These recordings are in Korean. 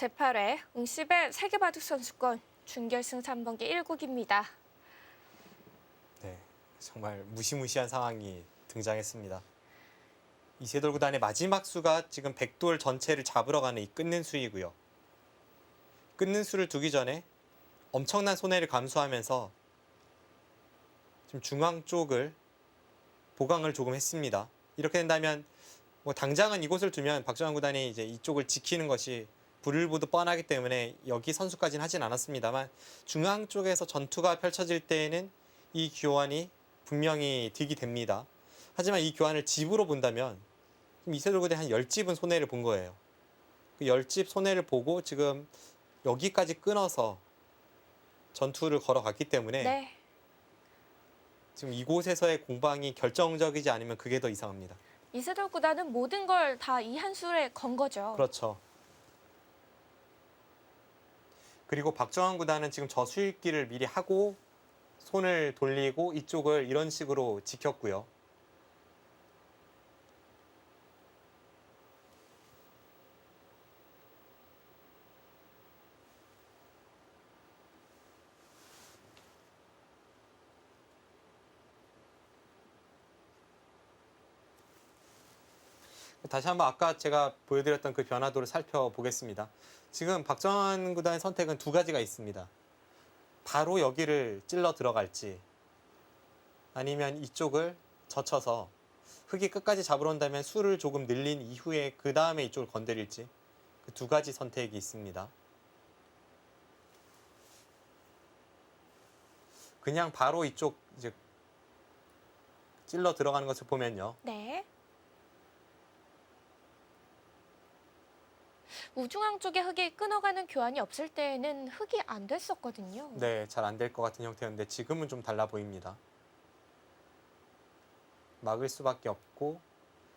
제8회 응시배 세계바둑 선수권 준결승 3번기 1국입니다. 네, 정말 무시무시한 상황이 등장했습니다. 이세돌 구단의 마지막 수가 지금 백돌 전체를 잡으러 가는 이 끊는 수이고요. 끊는 수를 두기 전에 엄청난 손해를 감수하면서 지금 중앙 쪽을 보강을 조금 했습니다. 이렇게 된다면 뭐 당장은 이곳을 두면 박정환 구단이 이제 이쪽을 지키는 것이 불을보듯 뻔하기 때문에 여기 선수까지는 하진 않았습니다만 중앙 쪽에서 전투가 펼쳐질 때에는 이 교환이 분명히 득이 됩니다. 하지만 이 교환을 집으로 본다면 이세돌 구단이 한 10집은 손해를 본 거예요. 그 10집 손해를 보고 지금 여기까지 끊어서 전투를 걸어갔기 때문에 네, 지금 이곳에서의 공방이 결정적이지 않으면 그게 더 이상합니다. 이세돌 구단은 모든 걸 다 이 한 수에 건 거죠. 그렇죠. 그리고 박정환 구단은 지금 저 수익기를 미리 하고 손을 돌리고 이쪽을 이런 식으로 지켰고요. 다시 한번 아까 제가 보여드렸던 그 변화도를 살펴보겠습니다. 지금 박정환 구단의 선택은 두 가지가 있습니다. 바로 여기를 찔러 들어갈지 아니면 이쪽을 젖혀서 흙이 끝까지 잡으러 온다면 수를 조금 늘린 이후에 그 다음에 이쪽을 건드릴지 그 두 가지 선택이 있습니다. 그냥 바로 이쪽 이제 찔러 들어가는 것을 보면요. 네. 우중앙 쪽에 흙이 끊어가는 교환이 없을 때에는 흙이 안 됐었거든요. 네, 잘 안 될 것 같은 형태였는데 지금은 좀 달라 보입니다. 막을 수밖에 없고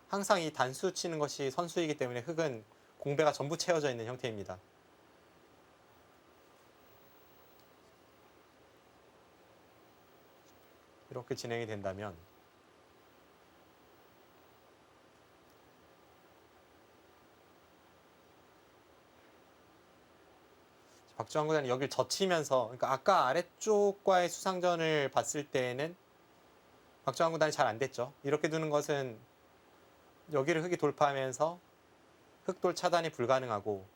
항상 이 단수 치는 것이 선수이기 때문에 흙은 공배가 전부 채워져 있는 형태입니다. 이렇게 진행이 된다면 박주환 구단이 여기를 젖히면서 그러니까 아까 아래쪽과의 수상전을 봤을 때에는 박주환 구단이 잘 안 됐죠. 이렇게 두는 것은 여기를 흙이 돌파하면서 흙돌 차단이 불가능하고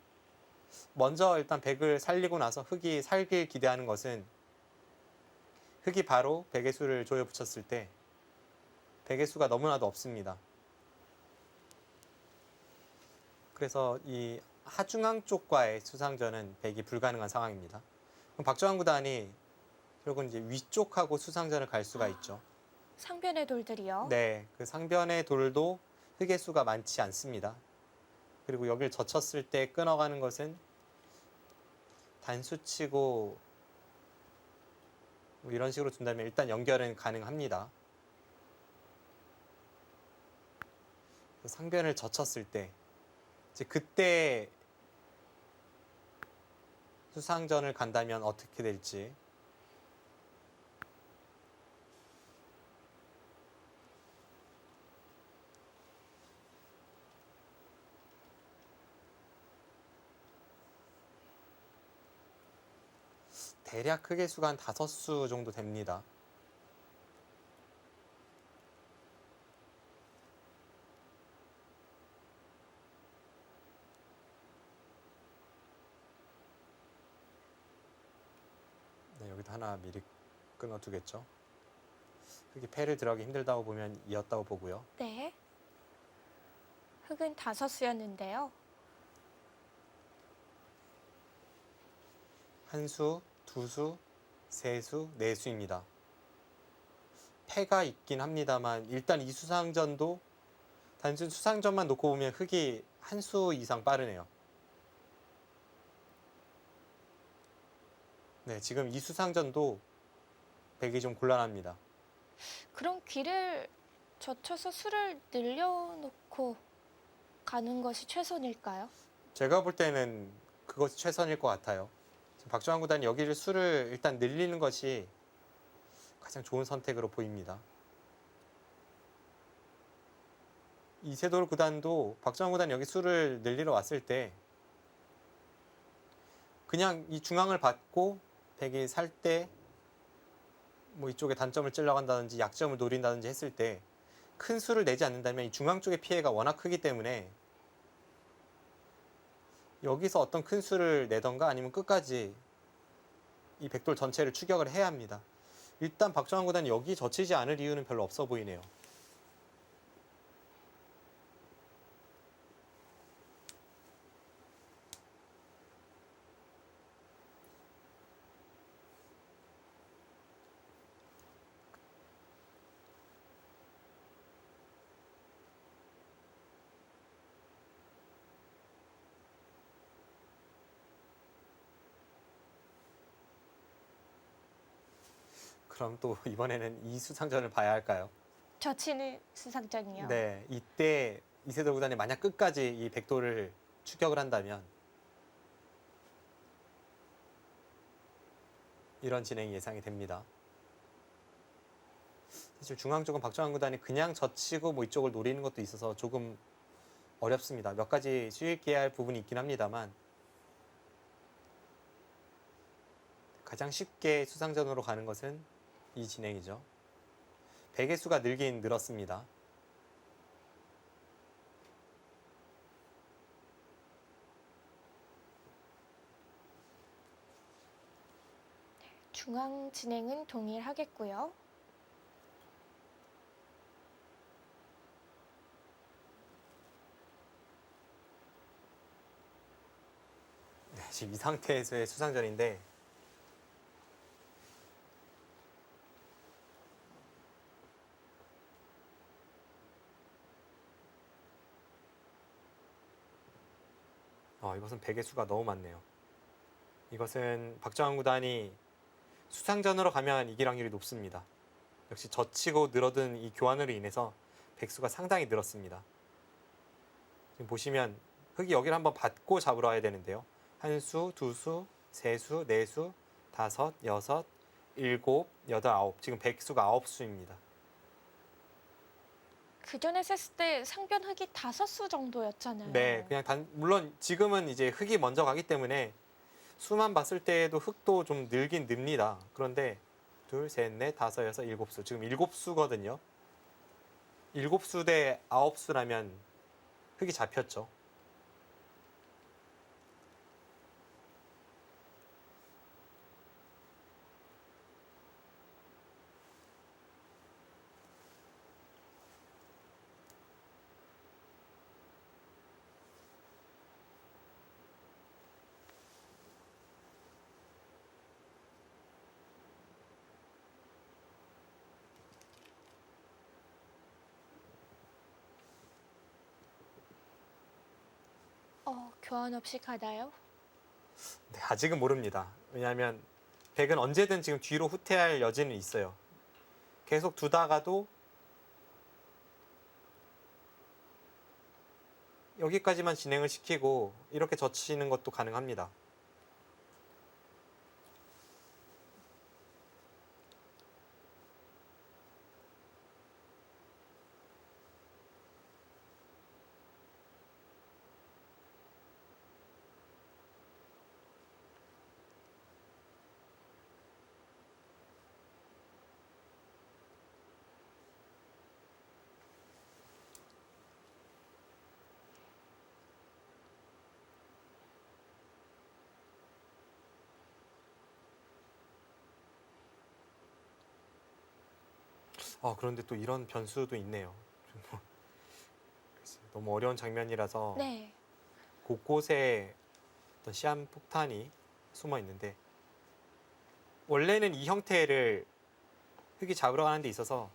먼저 일단 백을 살리고 나서 흙이 살길 기대하는 것은 흙이 바로 백의 수를 조여 붙였을 때 백의 수가 너무나도 없습니다. 그래서 이 하중앙 쪽과의 수상전은 백이 불가능한 상황입니다. 그럼 박정환 구단이 결국은 이제 위쪽하고 수상전을 갈 수가 있죠. 상변의 돌들이요. 네, 그 상변의 돌도 흙의 수가 많지 않습니다. 그리고 여기를 젖혔을 때 끊어가는 것은 단수치고 뭐 이런 식으로 둔다면 일단 연결은 가능합니다. 상변을 젖혔을 때 이제 그때 수상전을 간다면 어떻게 될지. 대략 크게 수가 한 5수 정도 됩니다. 네, 여기도 하나 미리 끊어두겠죠. 흙이 패를 들어가기 힘들다고 보면 이었다고 보고요. 네. 흙은 5수였는데요. 한 수, 두 수, 세 수, 네 수입니다. 패가 있긴 합니다만 일단 이 수상전도 단순 수상전만 놓고 보면 흙이 한 수 이상 빠르네요. 네, 지금 이 수상전도 백이 좀 곤란합니다. 그럼 귀를 젖혀서 수를 늘려놓고 가는 것이 최선일까요? 제가 볼 때는 그것이 최선일 것 같아요. 지금 박주환 구단이 여기를 수를 일단 늘리는 것이 가장 좋은 선택으로 보입니다. 이세돌 구단도 박주환 구단이 여기 수를 늘리러 왔을 때 그냥 이 중앙을 받고 백이 살 때 뭐 이쪽에 단점을 찔러 간다든지 약점을 노린다든지 했을 때 큰 수를 내지 않는다면 이 중앙 쪽의 피해가 워낙 크기 때문에 여기서 어떤 큰 수를 내던가 아니면 끝까지 이 백돌 전체를 추격을 해야 합니다. 일단 박정환 구단이 여기 젖히지 않을 이유는 별로 없어 보이네요. 그럼 또 이번에는 이 수상전을 봐야 할까요? 젖히는 수상전이요. 네, 이때 이세돌 구단이 만약 끝까지 이 백돌을 추격을 한다면 이런 진행이 예상이 됩니다. 사실 중앙 쪽은 박정환 구단이 그냥 젖히고 뭐 이쪽을 노리는 것도 있어서 조금 어렵습니다. 몇 가지 수익해야 할 부분이 있긴 합니다만 가장 쉽게 수상전으로 가는 것은 이 진행이죠. 백의 수가 늘긴 늘었습니다. 중앙 진행은 동일하겠고요. 네, 지금 이 상태에서의 수상전인데 이것은 백의 수가 너무 많네요. 이것은 박정환 구단이 수상전으로 가면 이길 확률이 높습니다. 역시 젖히고 늘어든 이 교환으로 인해서 백수가 상당히 늘었습니다. 지금 보시면 흙이 여기를 한번 받고 잡으러 와야 되는데요. 한 수, 두 수, 세 수, 네 수, 다섯, 여섯, 일곱, 여덟, 아홉. 지금 백수가 9수입니다. 그 전에 셌을 때 상변 흙이 5수 정도였잖아요. 네, 그냥 물론 지금은 이제 흙이 먼저 가기 때문에 수만 봤을 때에도 흙도 좀 늘긴 늡니다. 그런데 둘, 셋, 넷, 다섯, 여섯, 일곱 수. 지금 7수거든요. 7수 대 9수라면 흙이 잡혔죠. 교환 없이 가나요? 네, 아직은 모릅니다. 왜냐하면 백은 언제든 지금 뒤로 후퇴할 여지는 있어요. 계속 두다가도 여기까지만 진행을 시키고 이렇게 젖히는 것도 가능합니다. 그런데 또 이런 변수도 있네요. 너무 어려운 장면이라서 네. 곳곳에 어떤 시한폭탄이 숨어 있는데 원래는 이 형태를 흙이 잡으러 가는 데 있어서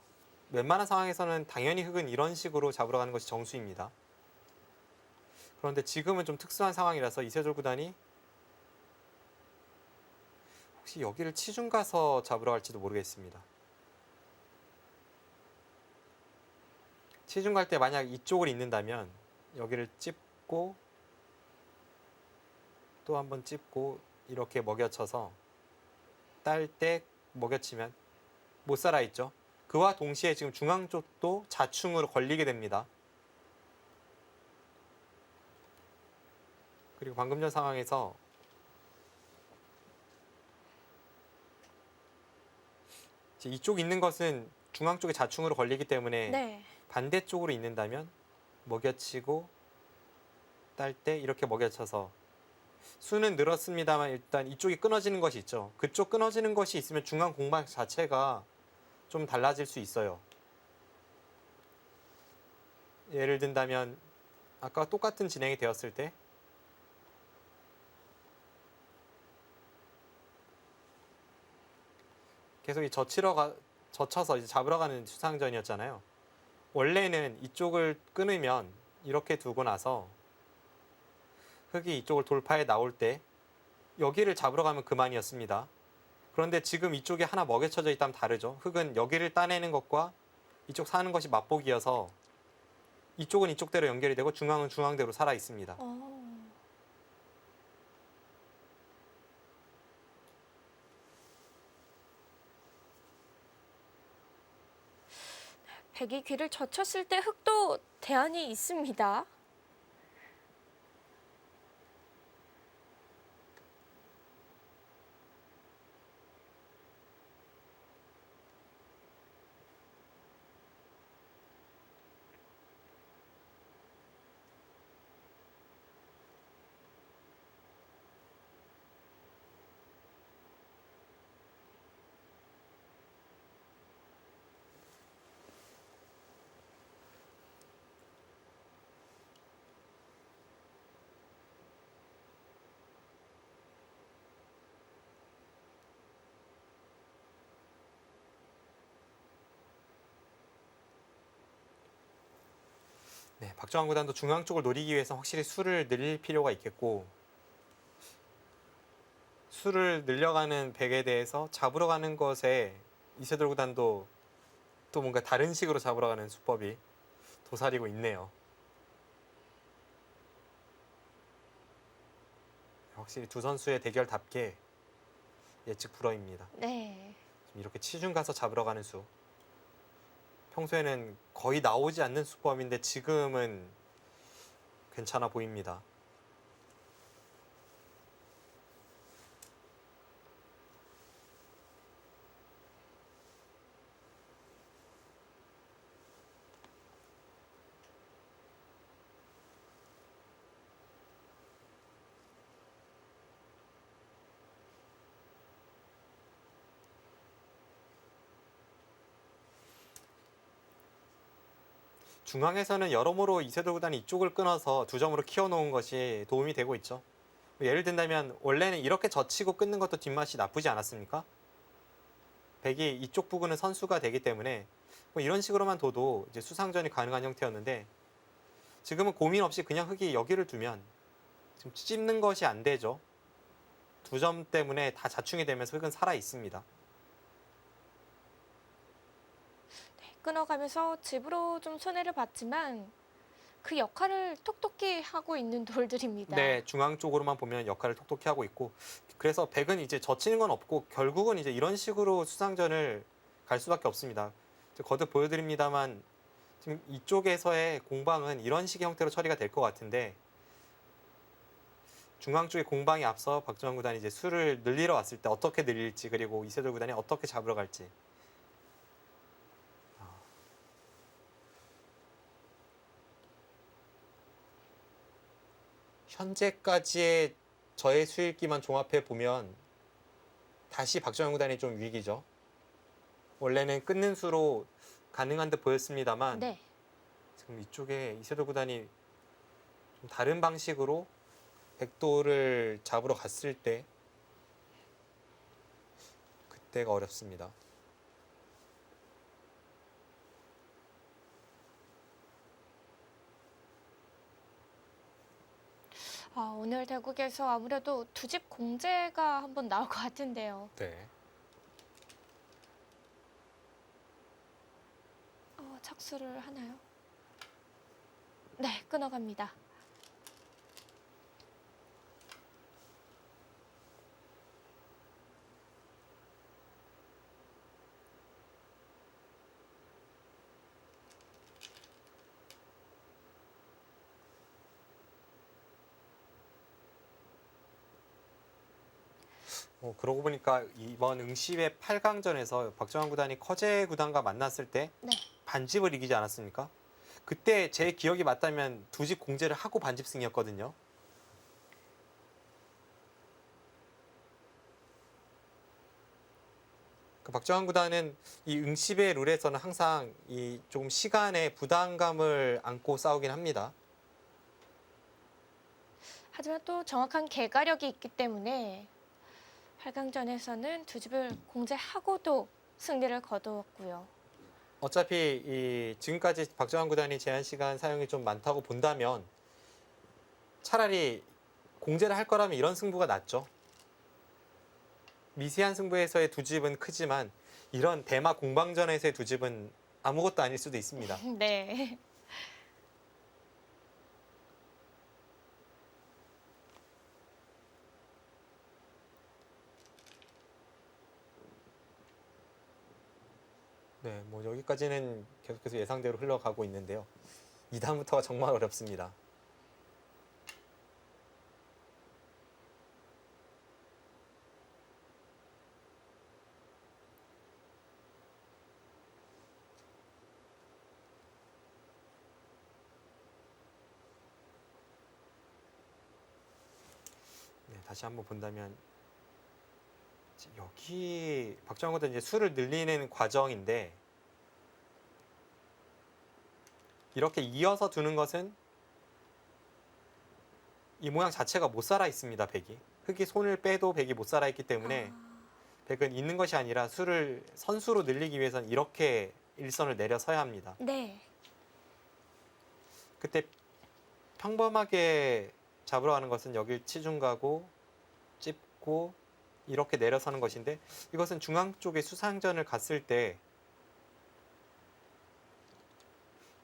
웬만한 상황에서는 당연히 흙은 이런 식으로 잡으러 가는 것이 정수입니다. 그런데 지금은 좀 특수한 상황이라서 이세돌 구단이 혹시 여기를 치중 가서 잡으러 갈지도 모르겠습니다. 치중 갈 때 만약 이쪽을 잇는다면 여기를 찝고 또 한번 찝고 이렇게 먹여쳐서 딸 때 먹여치면 못 살아 있죠. 그와 동시에 지금 중앙 쪽도 자충으로 걸리게 됩니다. 그리고 방금 전 상황에서 이제 이쪽 있는 것은 중앙 쪽에 자충으로 걸리기 때문에 네. 반대쪽으로 있는다면 먹여치고 딸 때 이렇게 먹여쳐서 수는 늘었습니다만 일단 이쪽이 끊어지는 것이 있죠. 그쪽 끊어지는 것이 있으면 중앙 공방 자체가 좀 달라질 수 있어요. 예를 든다면 아까 똑같은 진행이 되었을 때 계속 젖혀서 이제 잡으러 가는 수상전이었잖아요. 원래는 이쪽을 끊으면 이렇게 두고 나서 흙이 이쪽을 돌파해 나올 때 여기를 잡으러 가면 그만이었습니다. 그런데 지금 이쪽에 하나 먹여쳐져 있다면 다르죠. 흙은 여기를 따내는 것과 이쪽 사는 것이 맞보기여서 이쪽은 이쪽대로 연결이 되고 중앙은 중앙대로 살아 있습니다. 백이 귀를 젖혔을 때 흙도 대안이 있습니다. 네, 박정환 구단도 중앙 쪽을 노리기 위해서 확실히 수를 늘릴 필요가 있겠고 수를 늘려가는 백에 대해서 잡으러 가는 것에 이세돌 구단도 또 뭔가 다른 식으로 잡으러 가는 수법이 도사리고 있네요. 확실히 두 선수의 대결답게 예측 불허입니다. 네. 지금 이렇게 치중 가서 잡으러 가는 수. 평소에는 거의 나오지 않는 수법인데 지금은 괜찮아 보입니다. 중앙에서는 여러모로 이세돌 구단이 이쪽을 끊어서 두 점으로 키워놓은 것이 도움이 되고 있죠. 예를 든다면 원래는 이렇게 젖히고 끊는 것도 뒷맛이 나쁘지 않았습니까? 백이 이쪽 부근은 선수가 되기 때문에 뭐 이런 식으로만 둬도 이제 수상전이 가능한 형태였는데 지금은 고민 없이 그냥 흙이 여기를 두면 지금 찝는 것이 안 되죠. 두 점 때문에 다 자충이 되면서 흙은 살아 있습니다. 끊어가면서 집으로 좀 손해를 봤지만 그 역할을 톡톡히 하고 있는 돌들입니다. 네, 중앙 쪽으로만 보면 역할을 톡톡히 하고 있고 그래서 백은 이제 젖히는 건 없고 결국은 이제 이런 식으로 수상전을 갈 수밖에 없습니다. 거듭 보여드립니다만 지금 이쪽에서의 공방은 이런 식의 형태로 처리가 될 것 같은데 중앙 쪽의 공방이 앞서 박정환 구단이 이제 수를 늘리러 왔을 때 어떻게 늘릴지 그리고 이세돌 구단이 어떻게 잡으러 갈지 현재까지의 저의 수익기만 종합해 보면 다시 박정환 구단이 좀 위기죠. 원래는 끊는 수로 가능한 듯 보였습니다만 네. 지금 이쪽에 이세돌 구단이 좀 다른 방식으로 백도를 잡으러 갔을 때 그때가 어렵습니다. 오늘 대국에서 아무래도 두 집 공제가 한번 나올 것 같은데요. 네. 착수를 하나요? 네, 끊어갑니다. 그러고 보니까 이번 응시회 8강전에서 박정환 구단이 커제 구단과 만났을 때 네. 반집을 이기지 않았습니까? 그때 제 기억이 맞다면 두 집 공제를 하고 반집승이었거든요. 그 박정환 구단은 이 응시배 룰에서는 항상 이 조금 시간에 부담감을 안고 싸우긴 합니다. 하지만 또 정확한 개가력이 있기 때문에 8강전에서는 두 집을 공제하고도 승리를 거두었고요. 어차피 이 지금까지 박정환 구단이 제한 시간 사용이 좀 많다고 본다면 차라리 공제를 할 거라면 이런 승부가 낫죠. 미세한 승부에서의 두 집은 크지만 이런 대마 공방전에서의 두 집은 아무것도 아닐 수도 있습니다. 네. 네, 뭐 여기까지는 계속해서 예상대로 흘러가고 있는데요. 2단부터가 정말 어렵습니다. 네, 다시 한번 본다면 여기 박정환 구단 이제 수를 늘리는 과정인데 이렇게 이어서 두는 것은 이 모양 자체가 못 살아 있습니다. 백이 흙이 손을 빼도 백이 못 살아 있기 때문에 백은 있는 것이 아니라 수를 선수로 늘리기 위해서는 이렇게 일선을 내려 서야 합니다. 네. 그때 평범하게 잡으러 가는 것은 여길 치중 가고 찝고 이렇게 내려서는 것인데 이것은 중앙 쪽에 수상전을 갔을 때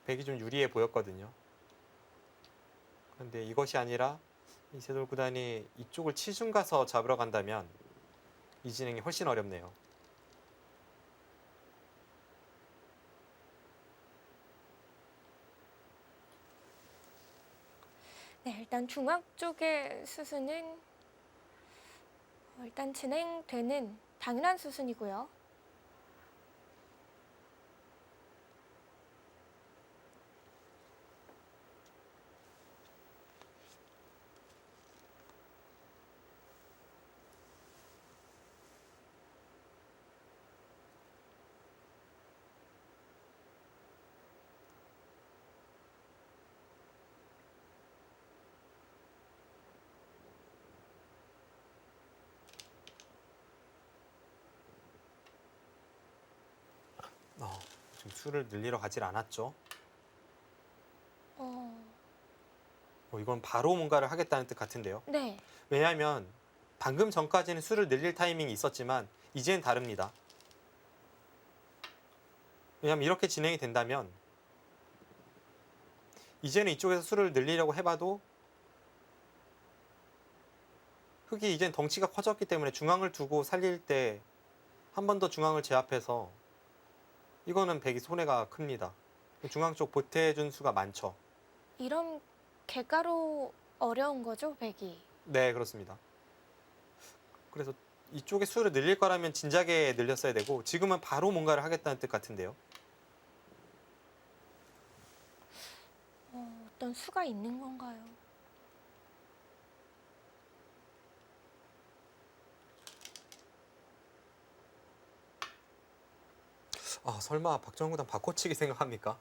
백이 좀 유리해 보였거든요. 그런데 이것이 아니라 이세돌 구단이 이쪽을 치중 가서 잡으러 간다면 이 진행이 훨씬 어렵네요. 네, 일단 중앙 쪽의 수순은 일단 진행되는 당연한 수순이고요. 지금 수를 늘리러 가질 않았죠. 이건 바로 뭔가를 하겠다는 뜻 같은데요. 네. 왜냐하면 방금 전까지는 수를 늘릴 타이밍이 있었지만 이제는 다릅니다. 왜냐하면 이렇게 진행이 된다면 이제는 이쪽에서 수를 늘리려고 해봐도 흙이 이젠 덩치가 커졌기 때문에 중앙을 두고 살릴 때 한 번 더 중앙을 제압해서 이거는 백이 손해가 큽니다. 중앙 쪽 보태준 수가 많죠. 이런 개가로 어려운 거죠, 백이. 네, 그렇습니다. 그래서 이쪽에 수를 늘릴 거라면 진작에 늘렸어야 되고 지금은 바로 뭔가를 하겠다는 뜻 같은데요. 어떤 수가 있는 건가요? 설마 박정환 구단 바꿔치기 생각합니까?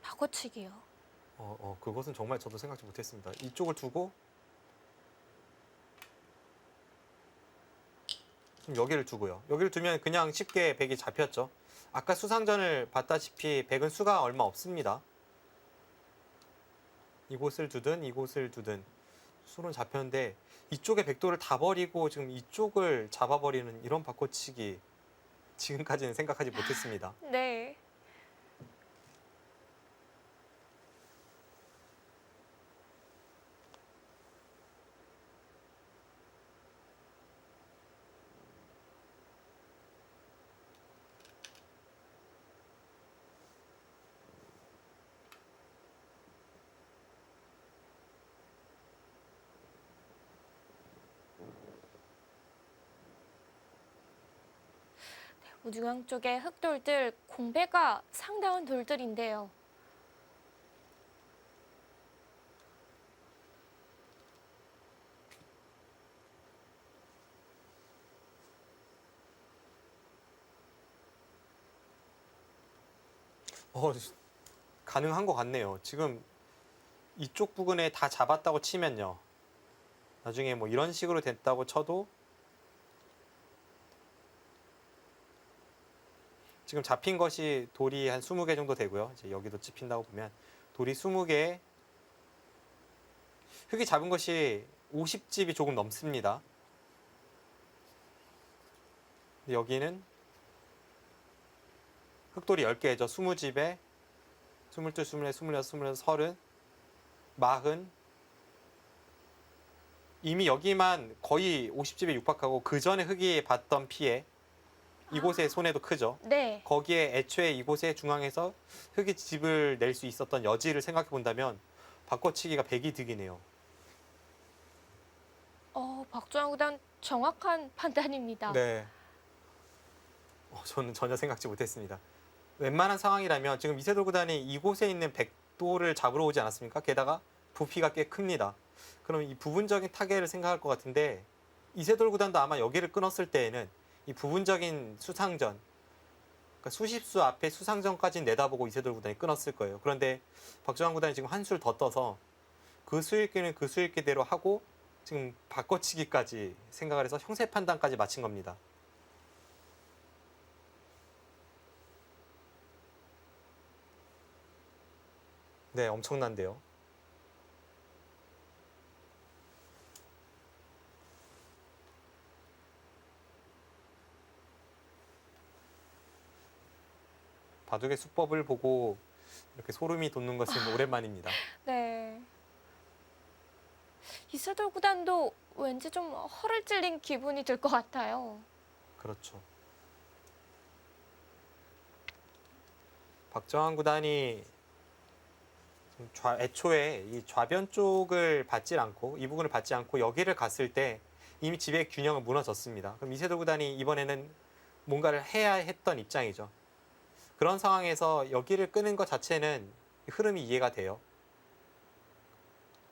바꿔치기요. 그것은 정말 저도 생각지 못했습니다. 이쪽을 두고 지금 여기를 두고요. 여기를 두면 그냥 쉽게 백이 잡혔죠. 아까 수상전을 봤다시피 백은 수가 얼마 없습니다. 이곳을 두든 이곳을 두든 수는 잡혔는데 이쪽에 백도를 다 버리고 지금 이쪽을 잡아버리는 이런 바꿔치기 지금까지는 생각하지 못했습니다. 네. 우중앙 쪽의 흑돌들 공배가 상당한 돌들인데요. 어, 가능한 것 같네요. 지금 이쪽 부근에 다 잡았다고 치면요. 나중에 뭐 이런 식으로 됐다고 쳐도 지금 잡힌 것이 돌이 한 20개 정도 되고요. 이제 여기도 찝힌다고 보면 돌이 20개, 흙이 잡은 것이 50집이 조금 넘습니다. 근데 여기는 흑돌이 10개죠. 20집에 22, 24, 26, 27, 30, 40. 이미 여기만 거의 50집에 육박하고 그 전에 흑이 봤던 피해, 이곳의 손해도 크죠. 네. 거기에 애초에 이곳의 중앙에서 흑이 집을 낼 수 있었던 여지를 생각해 본다면 바꿔치기가 100이 득이네요. 박주환 구단 정확한 판단입니다. 네. 저는 전혀 생각지 못했습니다. 웬만한 상황이라면 지금 이세돌 구단이 이곳에 있는 백도를 잡으러 오지 않았습니까? 게다가 부피가 꽤 큽니다. 그럼 이 부분적인 타겟을 생각할 것 같은데 이세돌 구단도 아마 여기를 끊었을 때에는 이 부분적인 수상전, 그러니까 수십수 앞에 수상전까지 내다보고 이세돌 구단이 끊었을 거예요. 그런데 박주환 구단이 지금 한술 더 떠서 그 수익기는 그 수익기대로 하고 지금 바꿔치기까지 생각을 해서 형세 판단까지 마친 겁니다. 네, 엄청난데요. 바둑의 수법을 보고 이렇게 소름이 돋는 것은 오랜만입니다. 네. 이세돌 구단도 왠지 좀 허를 찔린 기분이 들 것 같아요. 그렇죠. 박정환 구단이 애초에 이 좌변 쪽을 받질 않고 이 부분을 받지 않고 여기를 갔을 때 이미 집의 균형은 무너졌습니다. 그럼 이세돌 구단이 이번에는 뭔가를 해야 했던 입장이죠. 그런 상황에서 여기를 끄는 것 자체는 흐름이 이해가 돼요.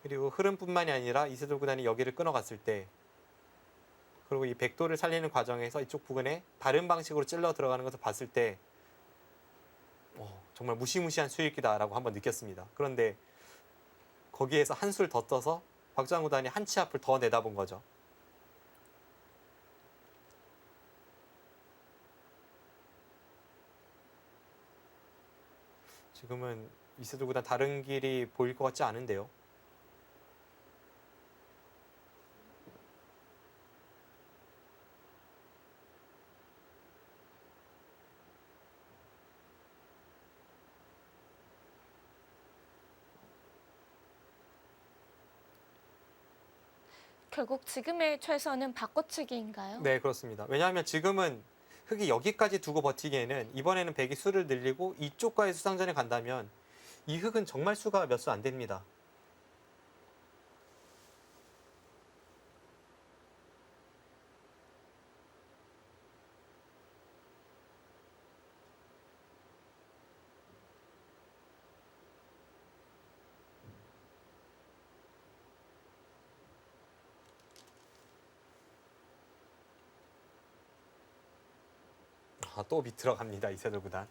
그리고 흐름뿐만이 아니라 이세돌 구단이 여기를 끊어갔을 때 그리고 이 백도를 살리는 과정에서 이쪽 부근에 다른 방식으로 찔러 들어가는 것을 봤을 때 정말 무시무시한 수익이다라고 한번 느꼈습니다. 그런데 거기에서 한술 더 떠서 박주환 구단이 한 치 앞을 더 내다본 거죠. 지금은 이세돌 구단 다른 길이 보일 것 같지 않은데요. 결국 지금의 최선은 바꿔치기인가요? 네, 그렇습니다. 왜냐하면 지금은 흑이 여기까지 두고 버티기에는 이번에는 백이 수를 늘리고 이쪽과의 수상전에 간다면 이 흑은 정말 수가 몇 수 안 됩니다. 또 밑으로 갑니다. 이세돌 구단.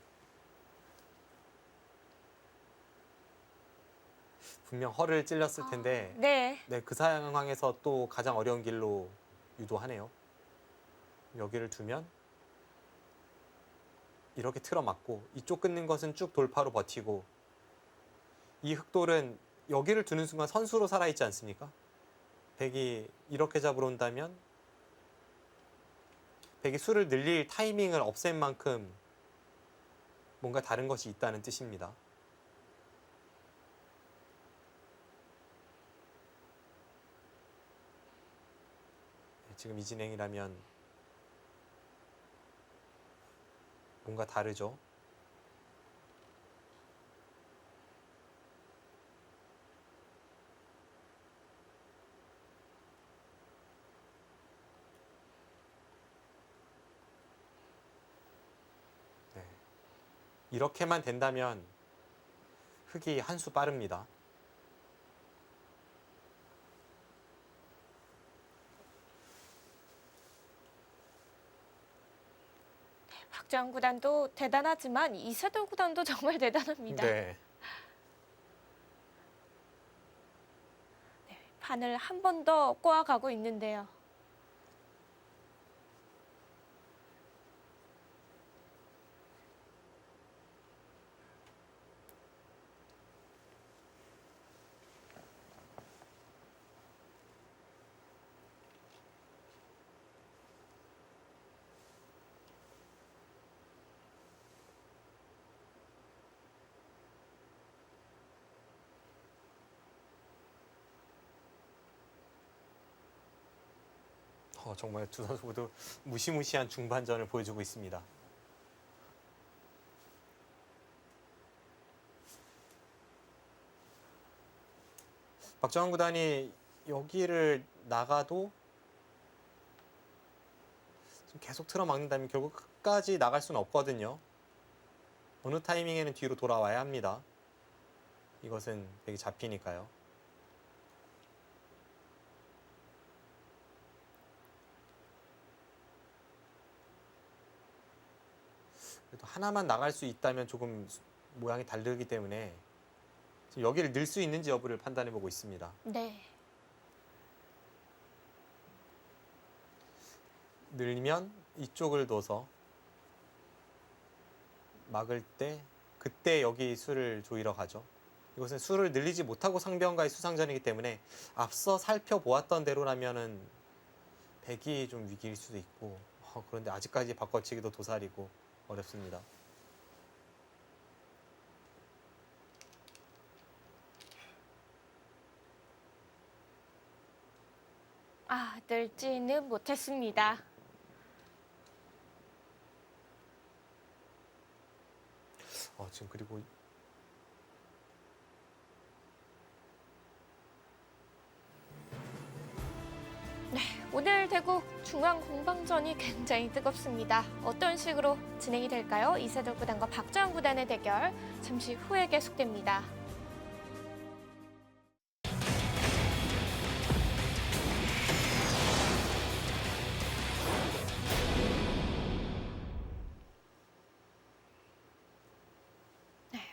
분명 허를 찔렸을 텐데 네. 네, 그 상황에서 또 가장 어려운 길로 유도하네요. 여기를 두면 이렇게 틀어막고 이쪽 끊는 것은 쭉 돌파로 버티고 이 흑돌은 여기를 두는 순간 선수로 살아있지 않습니까? 백이 이렇게 잡으러 온다면 백이 수를 늘릴 타이밍을 없앤 만큼 뭔가 다른 것이 있다는 뜻입니다. 지금 이 진행이라면 뭔가 다르죠. 이렇게만 된다면 흙이 한 수 빠릅니다. 박주환 구단도 대단하지만 이세돌 구단도 정말 대단합니다. 네. 판을 한 번 더 꼬아가고 있는데요. 정말 두 선수 모두 무시무시한 중반전을 보여주고 있습니다. 박정환 구단이 여기를 나가도 좀 계속 틀어막는다면 결국 끝까지 나갈 수는 없거든요. 어느 타이밍에는 뒤로 돌아와야 합니다. 이것은 되게 잡히니까요. 그래도 하나만 나갈 수 있다면 조금 모양이 다르기 때문에 지금 여기를 넣을 수 있는지 여부를 판단해 보고 있습니다. 네. 늘면 이쪽을 둬서 막을 때 그때 여기 수를 조이러 가죠. 이것은 수를 늘리지 못하고 상대와의 수상전이기 때문에 앞서 살펴보았던 대로라면은 백이 좀 위기일 수도 있고 그런데 아직까지 바꿔치기도 도살이고 어렵습니다. 늘지는 못했습니다. 지금 그리고 오늘 대구 중앙 공방전이 굉장히 뜨겁습니다. 어떤 식으로 진행이 될까요? 이세돌 구단과 박주환 구단의 대결 잠시 후에 계속됩니다.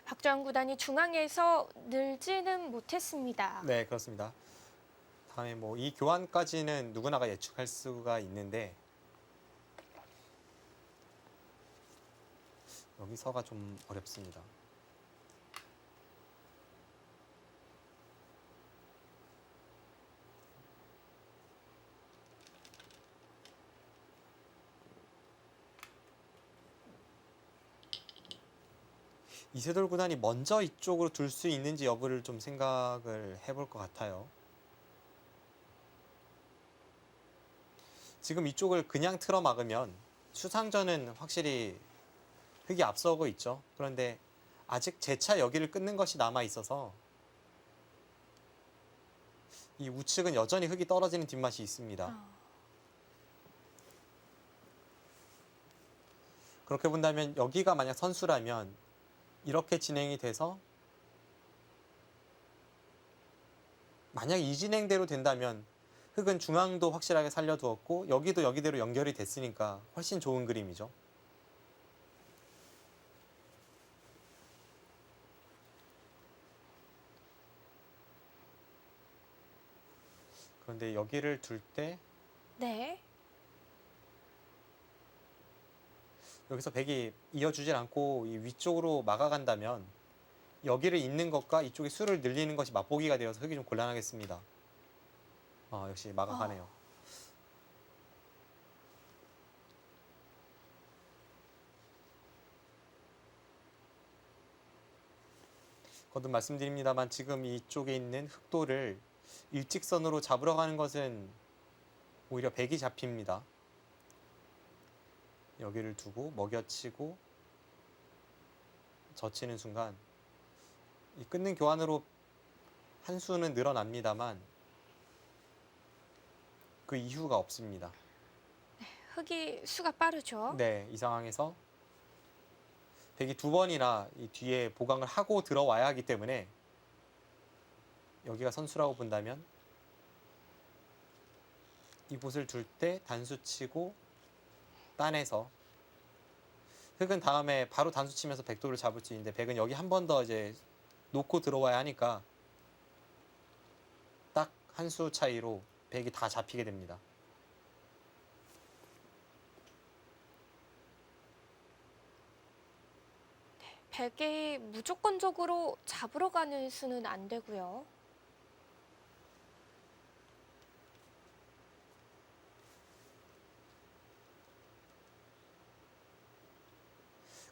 박주환 구단이 중앙에서 늘지는 못했습니다. 네, 그렇습니다. 다음에 뭐 이 교환까지는 누구나가 예측할 수가 있는데 여기서가 좀 어렵습니다. 이세돌 구단이 먼저 이쪽으로 둘 수 있는지 여부를 좀 생각을 해볼 것 같아요. 지금 이쪽을 그냥 틀어 막으면 수상전은 확실히 흙이 앞서고 있죠. 그런데 아직 재차 여기를 끊는 것이 남아 있어서 이 우측은 여전히 흙이 떨어지는 뒷맛이 있습니다. 그렇게 본다면 여기가 만약 선수라면 이렇게 진행이 돼서 만약 이 진행대로 된다면 흙은 중앙도 확실하게 살려두었고 여기도 여기대로 연결이 됐으니까 훨씬 좋은 그림이죠. 그런데 여기를 둘 때 네. 여기서 백이 이어주질 않고 이 위쪽으로 막아간다면 여기를 잇는 것과 이쪽에 수를 늘리는 것이 맛보기가 되어서 흙이 좀 곤란하겠습니다. 역시 막아가네요. 거듭 말씀드립니다만 지금 이쪽에 있는 흑도를 일직선으로 잡으러 가는 것은 오히려 백이 잡힙니다. 여기를 두고 먹여치고 젖히는 순간 이 끊는 교환으로 한 수는 늘어납니다만 그 이유가 없습니다. 흙이 수가 빠르죠. 네, 이 상황에서 백이 두 번이나 이 뒤에 보강을 하고 들어와야 하기 때문에 여기가 선수라고 본다면 이곳을 둘 때 단수 치고 따내서 흑은 다음에 바로 단수 치면서 백도를 잡을 수 있는데 백은 여기 한 번 더 이제 놓고 들어와야 하니까 딱 한 수 차이로 백이 다 잡히게 됩니다. 백이 무조건적으로 잡으러 가는 수는 안 되고요.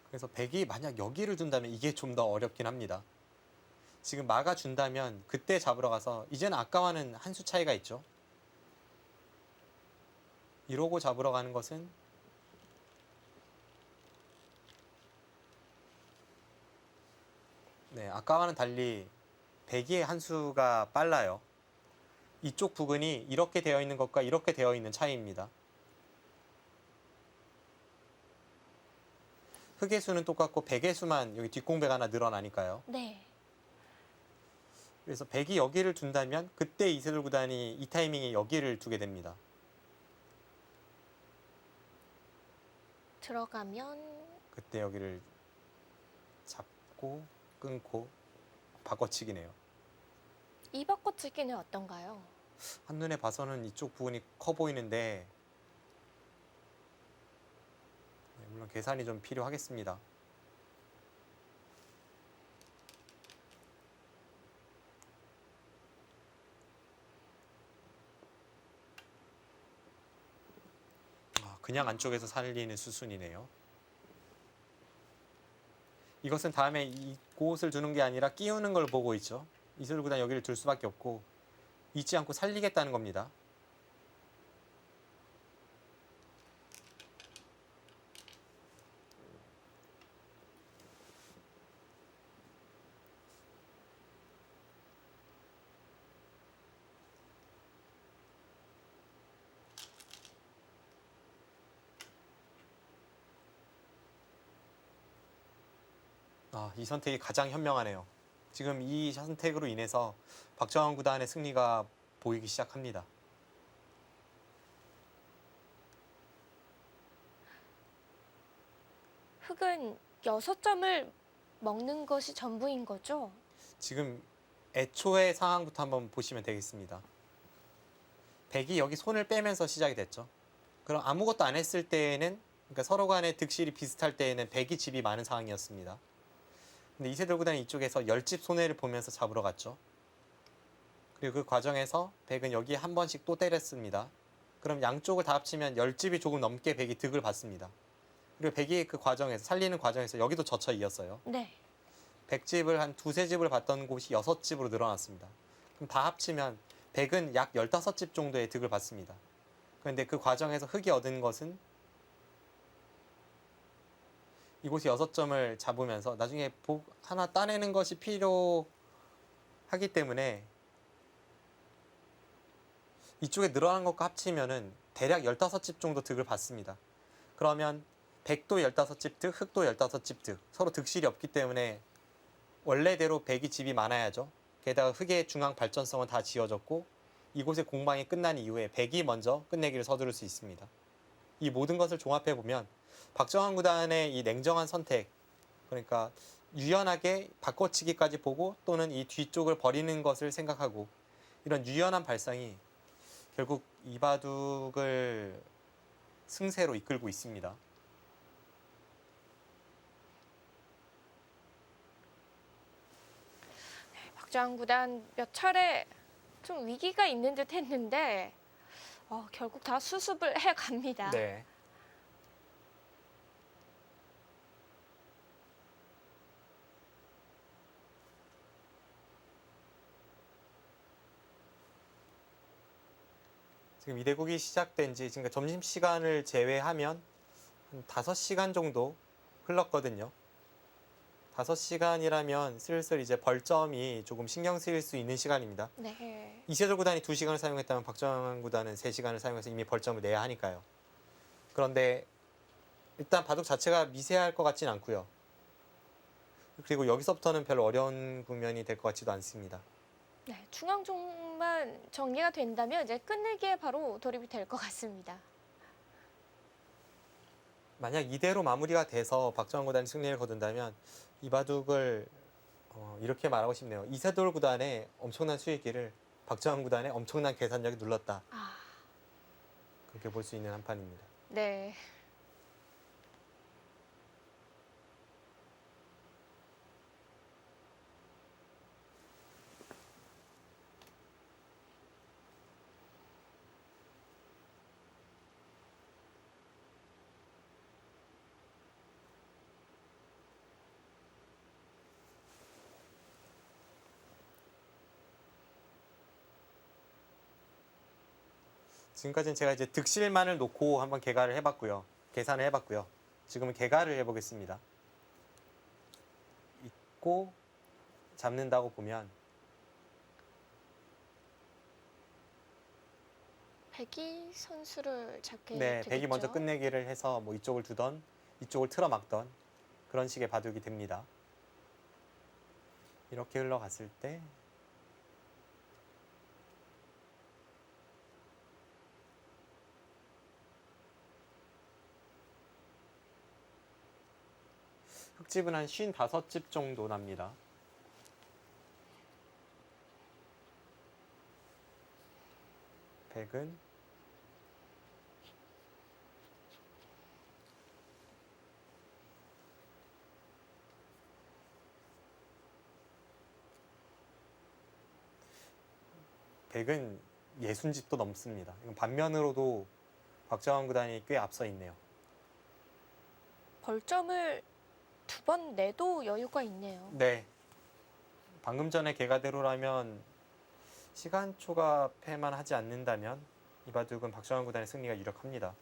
그래서 백이 만약 여기를 둔다면 이게 좀 더 어렵긴 합니다. 지금 막아준다면 그때 잡으러 가서 이제는 아까와는 한 수 차이가 있죠. 이러고 잡으러 가는 것은 네, 아까와는 달리 백의 한 수가 빨라요. 이쪽 부근이 이렇게 되어 있는 것과 이렇게 되어 있는 차이입니다. 흑의 수는 똑같고 백의 수만 여기 뒷공백 하나 늘어나니까요. 네. 그래서 백이 여기를 둔다면 그때 이세돌 구단이 이 타이밍에 여기를 두게 됩니다. 들어가면 그때 여기를 잡고 끊고 바꿔치기네요. 이 바꿔치기는 어떤가요? 한눈에 봐서는 이쪽 부분이 커 보이는데 네, 물론 계산이 좀 필요하겠습니다. 그냥 안쪽에서 살리는 수순이네요. 이것은 다음에 이곳을 두는 게 아니라 끼우는 걸 보고 있죠. 이슬 구단 여기를 둘 수밖에 없고 잊지 않고 살리겠다는 겁니다. 이 선택이 가장 현명하네요. 지금 이 선택으로 인해서 박정환 구단의 승리가 보이기 시작합니다. 흑은 6점을 먹는 것이 전부인 거죠? 지금 애초의 상황부터 한번 보시면 되겠습니다. 백이 여기 손을 빼면서 시작이 됐죠. 그럼 아무것도 안 했을 때에는 그러니까 서로 간의 득실이 비슷할 때에는 백이 집이 많은 상황이었습니다. 근데 이세돌 구단이 이쪽에서 10집 손해를 보면서 잡으러 갔죠. 그리고 그 과정에서 백은 여기에 한 번씩 또 때렸습니다. 그럼 양쪽을 다 합치면 10집이 조금 넘게 백이 득을 받습니다. 그리고 백이 그 과정에서 살리는 과정에서 여기도 젖혀 이었어요. 네. 100집을 한 두세 집을 받던 곳이 6집으로 늘어났습니다. 그럼 다 합치면 백은 약 15집 정도의 득을 받습니다. 그런데 그 과정에서 흑이 얻은 것은 이곳이 6점을 잡으면서 나중에 복 하나 따내는 것이 필요하기 때문에 이쪽에 늘어난 것과 합치면은 대략 15집 정도 득을 받습니다. 그러면 백도 15집 득, 흑도 15집 득. 서로 득실이 없기 때문에 원래대로 백이 집이 많아야죠. 게다가 흑의 중앙 발전성은 다 지어졌고 이곳의 공방이 끝난 이후에 백이 먼저 끝내기를 서두를 수 있습니다. 이 모든 것을 종합해 보면 박정환 구단의 이 냉정한 선택, 그러니까 유연하게 바꿔치기까지 보고 또는 이 뒤쪽을 버리는 것을 생각하고 이런 유연한 발상이 결국 이바둑을 승세로 이끌고 있습니다. 박정환 구단 몇 차례 좀 위기가 있는 듯 했는데 결국 다 수습을 해갑니다. 네. 지금 이 대국이 시작된 지 지금 점심시간을 제외하면 한 5시간 정도 흘렀거든요. 5시간이라면 슬슬 이제 벌점이 조금 신경 쓰일 수 있는 시간입니다. 네. 이세돌 구단이 2시간을 사용했다면 박정환 구단은 3시간을 사용해서 이미 벌점을 내야 하니까요. 그런데 일단 바둑 자체가 미세할 것 같진 않고요. 그리고 여기서부터는 별로 어려운 국면이 될 것 같지도 않습니다. 네, 중앙 쪽만 정리가 된다면 이제 끝내기에 바로 돌입이 될 것 같습니다. 만약 이대로 마무리가 돼서 박정환 구단이 승리를 거둔다면 이바둑을 이렇게 말하고 싶네요. 이세돌 구단의 엄청난 수익기를 박정환 구단의 엄청난 계산력이 눌렀다. 아, 그렇게 볼 수 있는 한 판입니다. 네. 지금까지는 제가 이제 득실만을 놓고 한번 계산을 해봤고요. 지금은 계산을 해보겠습니다. 있고 잡는다고 보면 백이 선수를 잡게 네, 되겠죠. 백이 먼저 끝내기를 해서 뭐 이쪽을 두던 이쪽을 틀어막던 그런 식의 바둑이 됩니다. 이렇게 흘러갔을 때 흙집은 한 55집 정도 납니다. 백은 백은 60집도 넘습니다. 이건 반면으로도 박정환 구단이 꽤 앞서 있네요. 벌점을 2번 내도 여유가 있네요. 네. 방금 전에 계가대로라면 시간 초과패만 하지 않는다면 이 바둑은 박정환 구단의 승리가 유력합니다.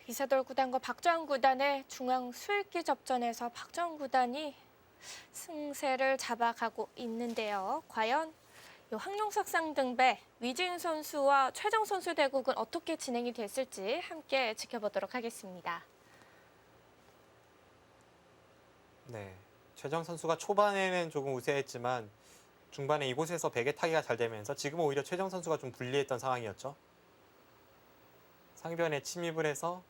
이세돌 구단과 박정환 구단의 중앙 수읽기 접전에서 박정환 구단이 승세를 잡아가고 있는데요. 과연 이 황룡석 상등배 위진 선수와 최정 선수 대국은 어떻게 진행이 됐을지 함께 지켜보도록 하겠습니다. 네. 최정 선수가 초반에는 조금 우세했지만 중반에 이곳에서 백의 타기가 잘 되면서 지금은 오히려 최정 선수가 좀 불리했던 상황이었죠. 상변에 침입을 해서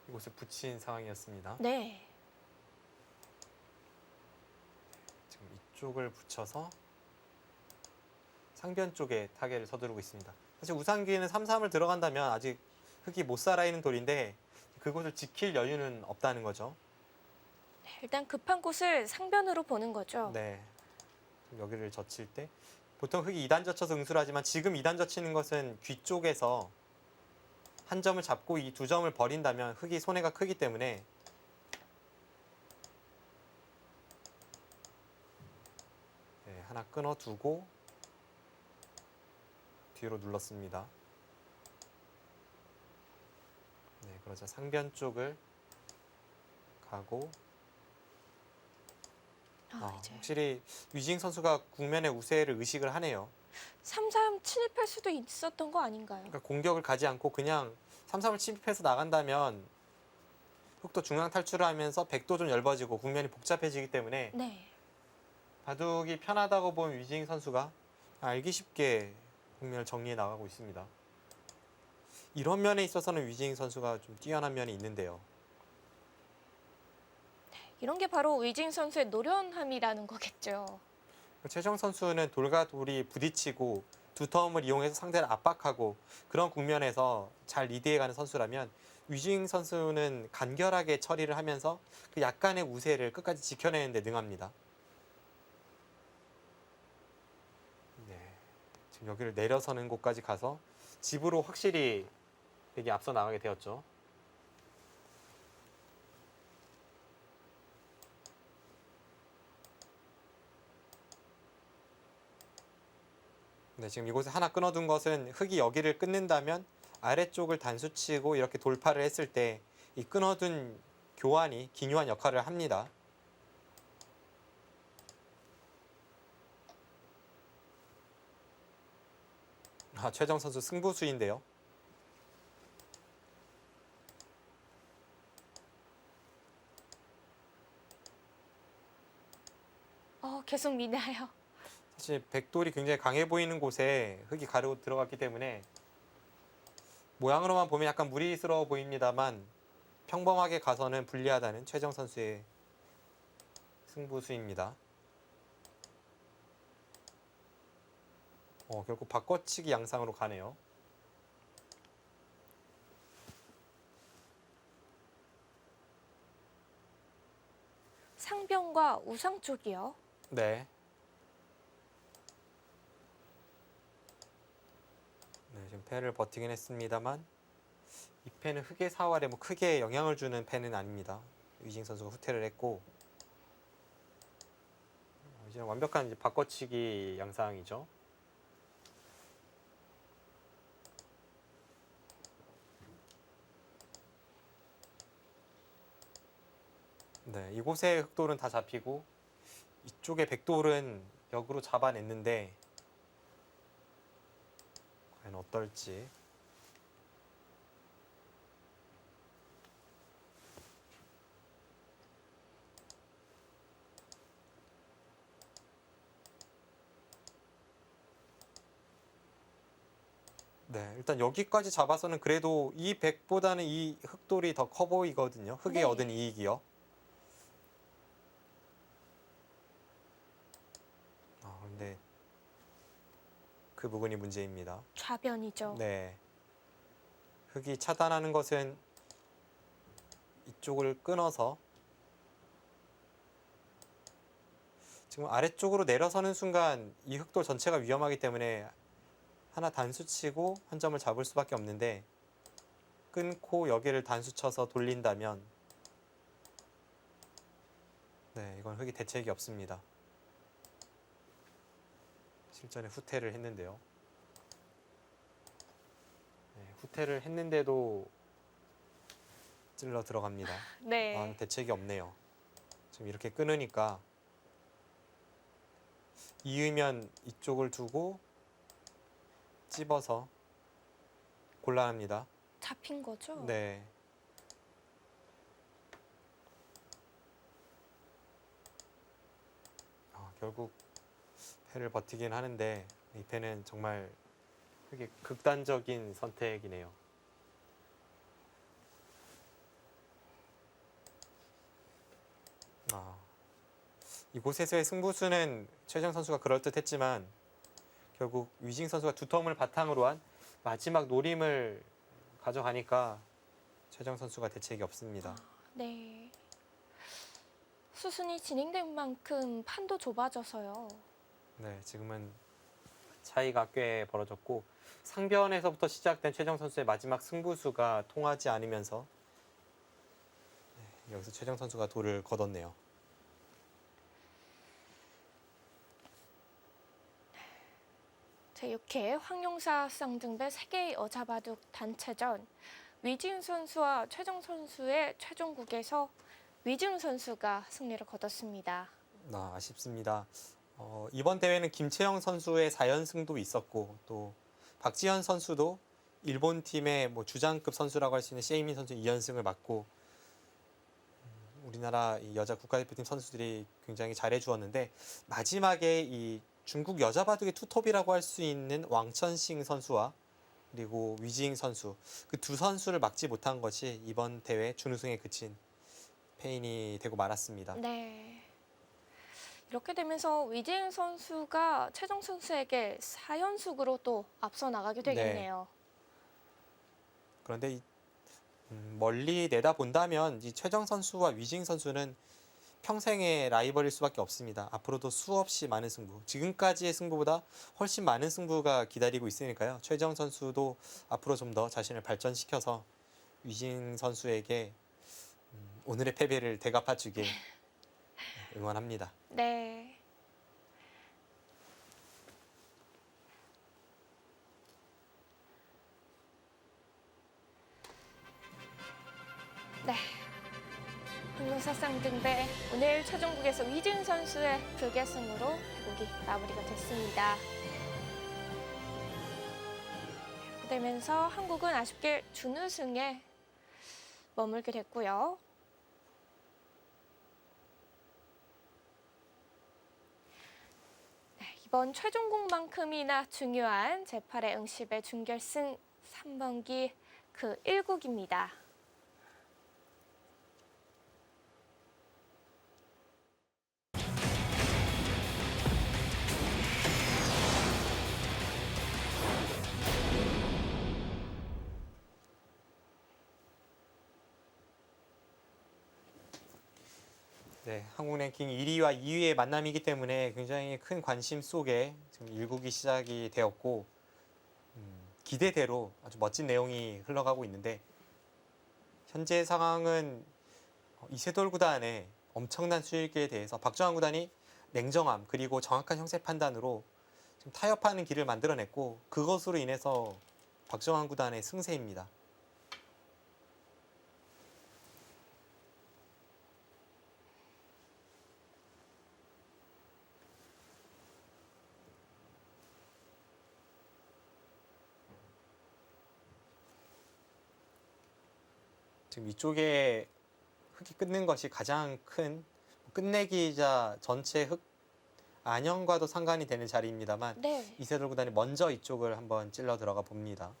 이곳을 붙인 상황이었습니다. 네. 지금 이쪽을 붙여서 상변 쪽에 타겟을 서두르고 있습니다. 사실 우상기에는 3-3을 들어간다면 아직 흙이 못 살아있는 돌인데 그곳을 지킬 여유는 없다는 거죠. 일단 급한 곳을 상변으로 보는 거죠. 네. 여기를 젖힐 때 보통 흙이 2단 젖혀서 응수를 하지만 지금 2단 젖히는 것은 귀 쪽에서 한 점을 잡고 이 2점을 버린다면 흙이 손해가 크기 때문에 네, 하나 끊어두고 뒤로 눌렀습니다. 네, 그러자 상변 쪽을 가고 이제 확실히 위징 선수가 국면의 우세를 의식을 하네요. 3-3 침입할 수도 있었던 거 아닌가요? 그러니까 공격을 가지 않고 그냥 3-3을 침입해서 나간다면 흙도 중앙 탈출을 하면서 백도 좀 얇아지고 국면이 복잡해지기 때문에 네. 바둑이 편하다고 본 위징 선수가 알기 쉽게 국면을 정리해 나가고 있습니다. 이런 면에 있어서는 위징 선수가 좀 뛰어난 면이 있는데요. 이런 게 바로 위진 선수의 노련함이라는 거겠죠. 최정 선수는 돌과 돌이 부딪히고 두터움을 이용해서 상대를 압박하고 그런 국면에서 잘 리드해가는 선수라면 위징 선수는 간결하게 처리를 하면서 그 약간의 우세를 끝까지 지켜내는 데 능합니다. 네, 지금 여기를 내려서는 곳까지 가서 집으로 확실히 되게 앞서 나가게 되었죠. 네, 지금 이곳에 하나 끊어둔 것은 흙이 여기를 끊는다면 아래쪽을 단수치고 이렇게 돌파를 했을 때 이 끊어둔 교환이 기묘한 역할을 합니다. 최정 선수 승부수인데요. 계속 미나요. 사실 백돌이 굉장히 강해 보이는 곳에 흙이 가르고 들어갔기 때문에 모양으로만 보면 약간 무리스러워 보입니다만 평범하게 가서는 불리하다는 최정 선수의 승부수입니다. 결국 바꿔치기 양상으로 가네요. 상변과 우상 쪽이요. 네. 네, 지금 패를 버티긴 했습니다만 이 패는 흑의 사활에 뭐 크게 영향을 주는 패는 아닙니다. 위징 선수가 후퇴를 했고 이제는 완벽한 이제 바꿔치기 양상이죠. 네, 이곳의 흑돌은 다 잡히고 이쪽의 백돌은 역으로 잡아냈는데 과연 어떨지. 네, 일단 여기까지 잡아서는 그래도 이 백보다는 이 흑돌이 더 커 보이거든요. 흑이 네. 얻은 이익이요. 근데 그 부분이 문제입니다. 좌변이죠. 네. 흑이 차단하는 것은 이쪽을 끊어서 지금 아래쪽으로 내려서는 순간 이 흑돌 전체가 위험하기 때문에 하나 단수치고 한 점을 잡을 수밖에 없는데 끊고 여기를 단수쳐서 돌린다면 네, 이건 흑이 대책이 없습니다. 실전에 후퇴를 했는데요. 네, 후퇴를 했는데도 찔러 들어갑니다. 네. 대책이 없네요. 지금 이렇게 끊으니까 이으면 이쪽을 두고 찝어서 곤란합니다. 잡힌 거죠? 네. 결국 패를 버티긴 하는데 이 패는 정말 되게 극단적인 선택이네요. 이곳에서의 승부수는 최정 선수가 그럴듯했지만 결국 위징 선수가 두 텀을 바탕으로 한 마지막 노림을 가져가니까 최정 선수가 대책이 없습니다. 네. 수순이 진행된 만큼 판도 좁아져서요. 네, 지금은 차이가 꽤 벌어졌고 상변에서부터 시작된 최정 선수의 마지막 승부수가 통하지 않으면서 여기서 최정 선수가 돌을 거뒀네요. 제6회 황용사 쌍등배 세계 여자 바둑 단체전 위지훈 선수와 최정 선수의 최종국에서 위지훈 선수가 승리를 거뒀습니다. 아쉽습니다. 이번 대회는 김채영 선수의 4연승도 있었고 또 박지현 선수도 일본 팀의 뭐 주장급 선수라고 할 수 있는 셰이민 선수 2연승을 맡고 우리나라 이 여자 국가대표팀 선수들이 굉장히 잘해주었는데 마지막에 이 중국 여자 바둑의 투톱이라고 할 수 있는 왕천싱 선수와 그리고 위징 선수 그 두 선수를 막지 못한 것이 이번 대회 준우승에 그친 패인이 되고 말았습니다. 네. 이렇게 되면서 위지훈 선수가 최정 선수에게 4연승으로 또 앞서 나가게 되겠네요. 그런데 멀리 내다본다면 이 최정 선수와 위징 선수는 평생의 라이벌일 수밖에 없습니다. 앞으로도 수없이 많은 승부, 지금까지의 승부보다 훨씬 많은 승부가 기다리고 있으니까요. 최정 선수도 앞으로 좀 더 자신을 발전시켜서 위징 선수에게 오늘의 패배를 되갚아주길 응원합니다. 네. 한룡석상 등배 오늘 최종국에서 위진 선수의 불계승으로 대국이 마무리가 됐습니다. 이렇게 되면서 한국은 아쉽게 준우승에 머물게 됐고요. 네, 이번 최종국만큼이나 중요한 제8회 응시배 준결승 3번기 그 1국입니다. 네, 한국 랭킹 1위와 2위의 만남이기 때문에 굉장히 큰 관심 속에 지금 1국이 시작이 되었고 기대대로 아주 멋진 내용이 흘러가고 있는데 현재 상황은 이세돌 구단의 엄청난 수익에 대해서 박정환 구단이 냉정함 그리고 정확한 형세 판단으로 좀 타협하는 길을 만들어냈고 그것으로 인해서 박정환 구단의 승세입니다. 지금 이쪽에 흙이 끊는 것이 가장 큰 끝내기이자 전체 흙 안형과도 상관이 되는 자리입니다만 네. 이세돌 구단이 먼저 이쪽을 한번 찔러 들어가 봅니다.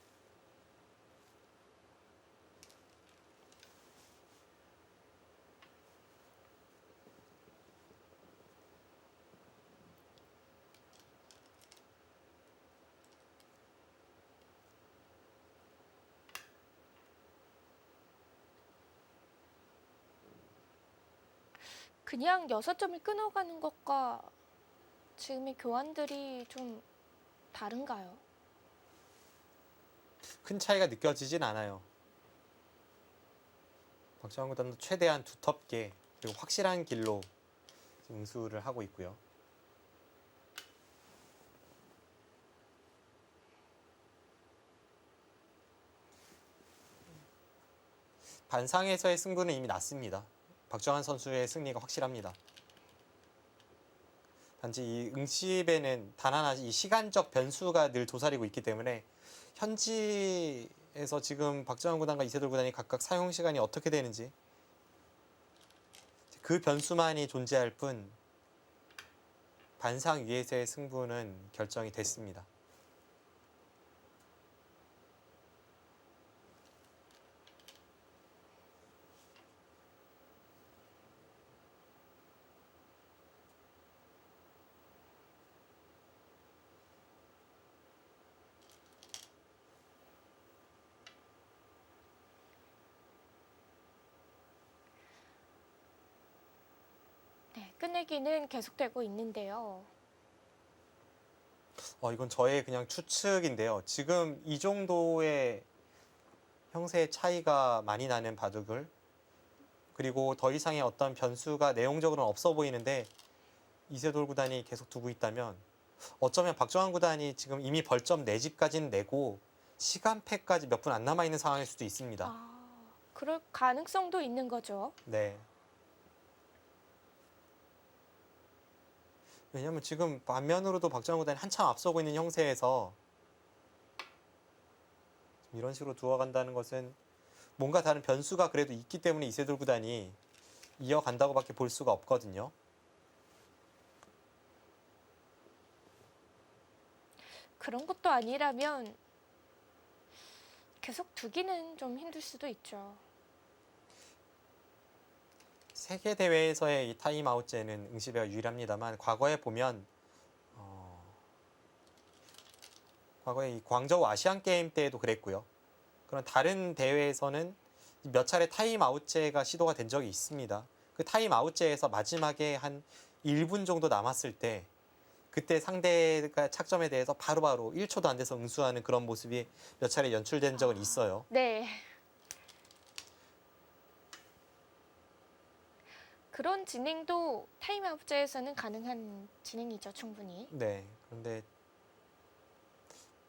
그냥 6점을 끊어가는 것과 지금의 교환들이 좀 다른가요? 큰 차이가 느껴지진 않아요. 박정환 구단도 최대한 두텁게 그리고 확실한 길로 응수를 하고 있고요. 반상에서의 승부는 이미 났습니다. 박정환 선수의 승리가 확실합니다. 단지 이 응시배는 단 하나 이 시간적 변수가 늘 도사리고 있기 때문에 현지에서 지금 박정환 구단과 이세돌 구단이 각각 사용 시간이 어떻게 되는지 그 변수만이 존재할 뿐 반상 위에서의 승부는 결정이 됐습니다. 네, 끝내기는 계속되고 있는데요. 이건 저의 그냥 추측인데요. 지금 이 정도의 형세의 차이가 많이 나는 바둑을 그리고 더 이상의 어떤 변수가 내용적으로는 없어 보이는데 이세돌 구단이 계속 두고 있다면 어쩌면 박정환 구단이 지금 이미 벌점 4집까지는 내고 시간패까지 몇 분 안 남아 있는 상황일 수도 있습니다. 그럴 가능성도 있는 거죠. 네. 왜냐면 지금 반면으로도 박정환 구단이 한참 앞서고 있는 형세에서 이런 식으로 두어간다는 것은 뭔가 다른 변수가 그래도 있기 때문에 이세돌 구단이 이어간다고밖에 볼 수가 없거든요. 그런 것도 아니라면 계속 두기는 좀 힘들 수도 있죠. 세계 대회에서의 이 타임아웃제는 응시배가 유일합니다만 과거에 보면 과거에 이 광저우 아시안 게임 때에도 그랬고요. 그런 다른 대회에서는 몇 차례 타임아웃제가 시도가 된 적이 있습니다. 그 타임아웃제에서 마지막에 한 1분 정도 남았을 때 그때 상대가 착점에 대해서 바로바로 1초도 안 돼서 응수하는 그런 모습이 몇 차례 연출된 적은 있어요. 네. 그런 진행도 타임아웃제에서는 가능한 진행이죠, 충분히. 네. 그런데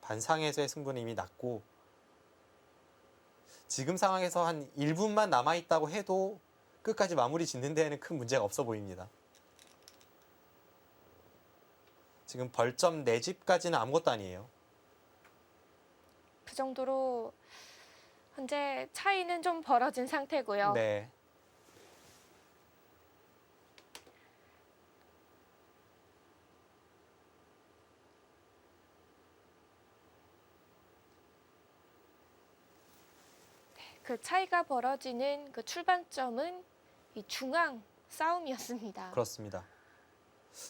반상에서의 승부는 이미 났고 지금 상황에서 한 1분만 남아있다고 해도 끝까지 마무리 짓는 데에는 큰 문제가 없어 보입니다. 지금 벌점 4집까지는 아무것도 아니에요. 그 정도로 현재 차이는 좀 벌어진 상태고요. 네. 그 차이가 벌어지는 그 출발점은 이 중앙 싸움이었습니다. 그렇습니다.